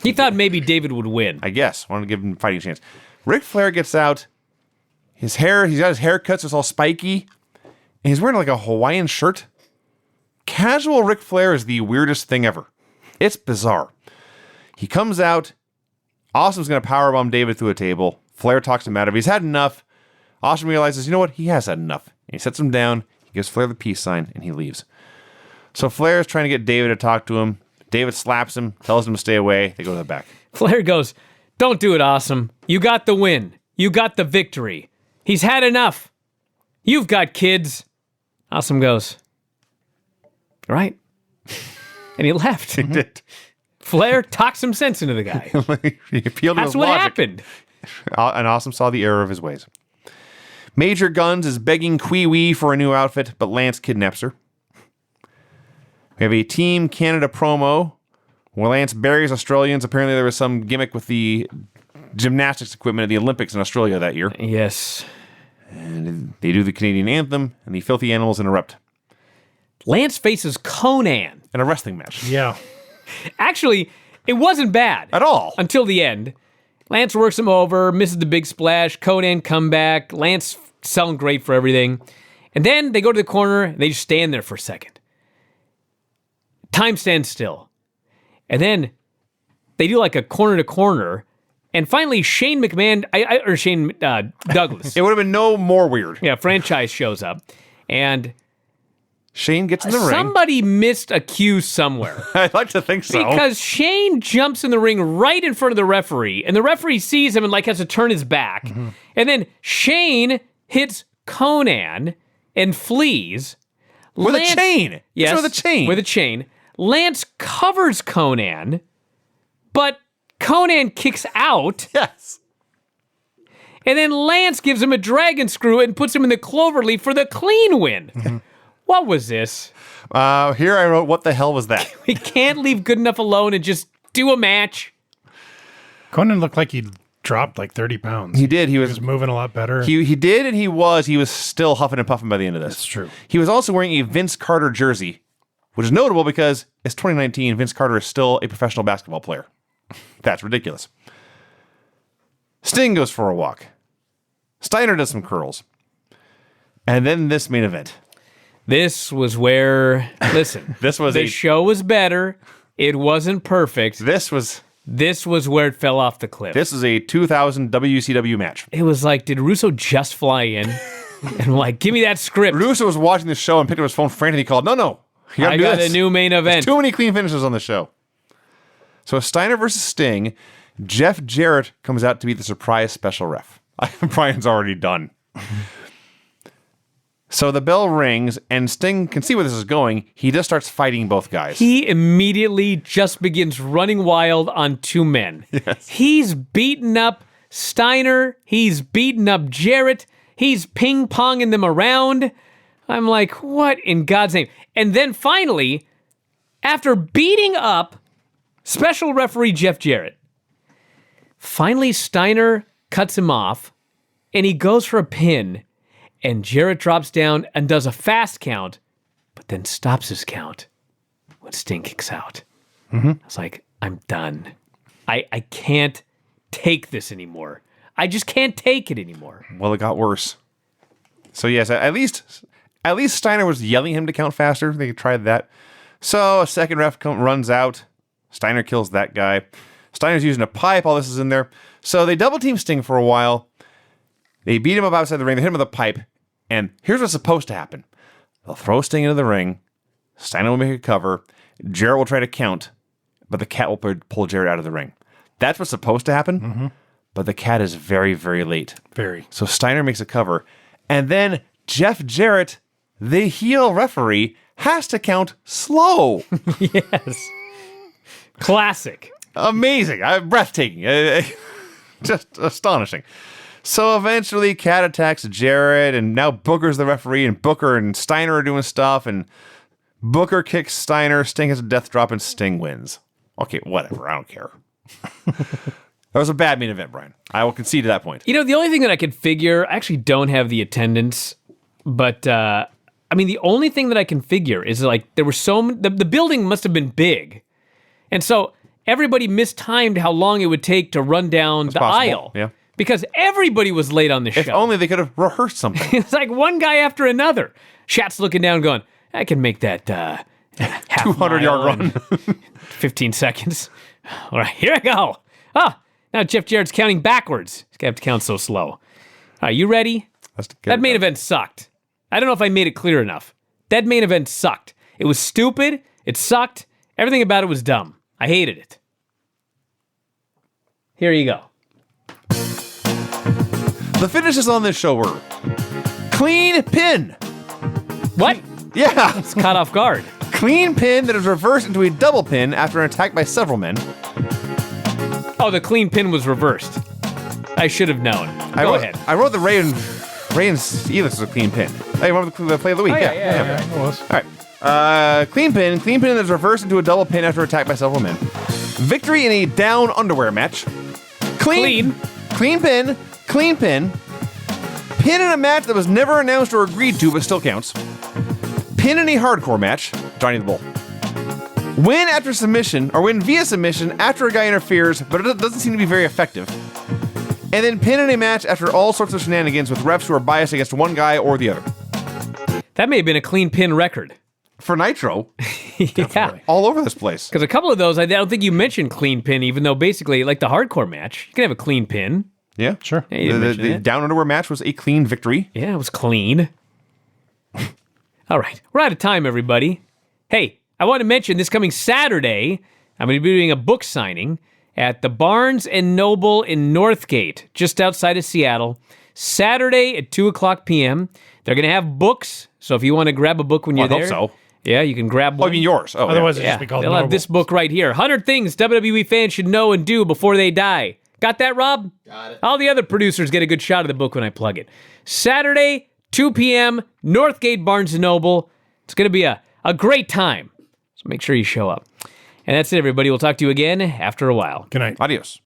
S2: He thought maybe David would win.
S3: I guess. Wanted to give him a fighting chance. Ric Flair gets out. He's got his haircut, so it's all spiky. And he's wearing like a Hawaiian shirt. Casual Ric Flair is the weirdest thing ever. It's bizarre. He comes out. Awesome's going to powerbomb David through a table. Flair talks him out of it. He's had enough. Awesome realizes, you know what? He has had enough. And he sets him down. He gives Flair the peace sign, and he leaves. So Flair is trying to get David to talk to him. David slaps him, tells him to stay away. They go to the back.
S2: Flair goes, don't do it, Awesome. You got the win. You got the victory. He's had enough. You've got kids. Awesome goes, all right. And he left.
S3: He did.
S2: Flair talked some sense into the guy.
S3: He appealed to
S2: That's
S3: his
S2: what
S3: logic.
S2: happened.
S3: And Awesome saw the error of his ways. Major Guns is begging Kwee Wee for a new outfit, but Lance kidnaps her. We have a Team Canada promo where Lance buries Australians. Apparently there was some gimmick with the gymnastics equipment at the Olympics in Australia that year.
S2: Yes.
S3: And they do the Canadian anthem, and the filthy animals interrupt.
S2: Lance faces Conan.
S3: In a wrestling match.
S5: Yeah.
S2: Actually, it wasn't bad.
S3: At all.
S2: Until the end. Lance works him over, misses the big splash, Conan comeback, Lance selling great for everything. And then they go to the corner, and they just stand there for a second. Time stands still. And then they do like a corner to corner, And finally, Shane McMahon, or Shane Douglas.
S3: It would have been no more weird.
S2: Yeah, franchise shows up. And
S3: Shane gets in the ring.
S2: somebody missed a cue somewhere.
S3: I'd like to think so.
S2: Because Shane jumps in the ring right in front of the referee, and the referee sees him and has to turn his back.
S3: Mm-hmm.
S2: And then Shane hits Conan and flees.
S3: With a chain.
S2: Yes.
S3: With a chain.
S2: With a chain. Lance covers Conan, but Conan kicks out.
S3: Yes.
S2: And then Lance gives him a dragon screw and puts him in the cloverleaf for the clean win.
S3: Mm-hmm.
S2: What was this?
S3: Here I wrote, what the hell was that?
S2: We can't leave good enough alone and just do a match.
S5: Conan looked like he dropped like 30 pounds.
S3: He did. He
S5: He
S3: was
S5: was moving a lot better.
S3: He did, and he was still huffing and puffing by the end of this.
S5: That's true.
S3: He was also wearing a Vince Carter jersey, which is notable because it's 2019. Vince Carter is still a professional basketball player. That's ridiculous. Sting goes for a walk. Steiner does some curls. And then this main event.
S2: This was where, listen, the show was better. It wasn't perfect.
S3: This was
S2: where it fell off the cliff.
S3: This is a 2000 WCW match.
S2: It was like, did Russo just fly in? And give me that script.
S3: Russo was watching the show and picked up his phone frantically. He called, no.
S2: I got a new main event.
S3: There's too many clean finishes on the show. So Steiner versus Sting. Jeff Jarrett comes out to be the surprise special ref. Brian's already done. So the bell rings, and Sting can see where this is going. He just starts fighting both guys.
S2: He immediately just begins running wild on two men.
S3: Yes.
S2: He's beaten up Steiner. He's beaten up Jarrett. He's ping-ponging them around. I'm like, what in God's name? And then finally, after beating up special referee Jeff Jarrett, finally Steiner cuts him off, and he goes for a pin. And Jarrett drops down and does a fast count, but then stops his count when Sting kicks out. I was like, I'm done. I can't take this anymore. I just can't take it anymore.
S3: Well, it got worse. So yes, at least Steiner was yelling him to count faster. They tried that. So a second ref runs out. Steiner kills that guy. Steiner's using a pipe. All this is in there. So they double team Sting for a while. They beat him up outside the ring. They hit him with a pipe. And here's what's supposed to happen. They'll throw Sting into the ring. Steiner will make a cover. Jarrett will try to count. But the cat will pull Jarrett out of the ring. That's what's supposed to happen. Mm-hmm. But the cat is very, very late.
S5: Very.
S3: So Steiner makes a cover. And then Jeff Jarrett, the heel referee, has to count slow.
S2: Yes. Classic.
S3: Amazing. Breathtaking. Just astonishing. So eventually, Cat attacks Jarrett, and now Booker's the referee, and Booker and Steiner are doing stuff, and Booker kicks Steiner, Sting has a death drop, and Sting wins. Okay, whatever. I don't care. That was a bad main event, Brian. I will concede to that point.
S2: You know, the only thing that I could figure, I actually don't have the attendance, but, the only thing that I can figure is, there were the building must have been big. And so everybody mistimed how long it would take to run down the aisle.
S3: Yeah.
S2: Because everybody was late on the show.
S3: If only they could have rehearsed something.
S2: It's like one guy after another. Shat's looking down going, I can make that half
S3: 200-yard run.
S2: 15 seconds. All right, here I go. Now Jeff Jarrett's counting backwards. He's going to have to count so slow. All right, you ready? That main event sucked. I don't know if I made it clear enough. That main event sucked. It was stupid. It sucked. Everything about it was dumb. I hated it. Here you go.
S3: The finishes on this show were clean pin.
S2: What?
S3: Yeah.
S2: It's caught off guard.
S3: Clean pin that is reversed into a double pin after an attack by several men.
S2: Oh, the clean pin was reversed. I should have known. Go ahead.
S3: I wrote the Ray and Elix was a clean pin. I remember the play of the week.
S2: Yeah.
S5: It was.
S3: All right. Clean pin that is reversed into a double pin after attack by several men. Victory in a down underwear match. Clean pin. Pin in a match that was never announced or agreed to, but still counts. Pin in a hardcore match. Johnny the Bull. Win after submission, or win via submission after a guy interferes, but it doesn't seem to be very effective. And then pin in a match after all sorts of shenanigans with refs who are biased against one guy or the other.
S2: That may have been a clean pin record.
S3: For Nitro.
S2: Yeah.
S3: All over this place.
S2: Because a couple of those, I don't think you mentioned clean pin, even though basically, like the hardcore match, you can have a clean pin.
S3: Yeah.
S5: Sure.
S2: Yeah, you didn't mention
S3: The
S2: that.
S3: down underwear match was a clean victory.
S2: Yeah, it was clean. All right. We're out of time, everybody. Hey, I want to mention this coming Saturday, I'm going to be doing a book signing at the Barnes & Noble in Northgate, just outside of Seattle. Saturday at 2 o'clock p.m. They're going to have books, so if you want to grab a book when you're
S3: I hope
S2: there.
S3: so.
S2: Yeah, you can grab
S3: Oh,
S2: one.
S3: I mean yours. Oh,
S5: Otherwise,
S3: yeah.
S5: it'd just be called
S2: they'll have
S5: Noble.
S2: this book right here. 100 Things WWE fans should know and do before they die. Got that, Rob?
S4: Got it.
S2: All the other producers get a good shot of the book when I plug it. Saturday, 2 p.m., Northgate Barnes & Noble. It's going to be a great time. So make sure you show up. And that's it, everybody. We'll talk to you again after a while.
S5: Good night.
S3: Adios.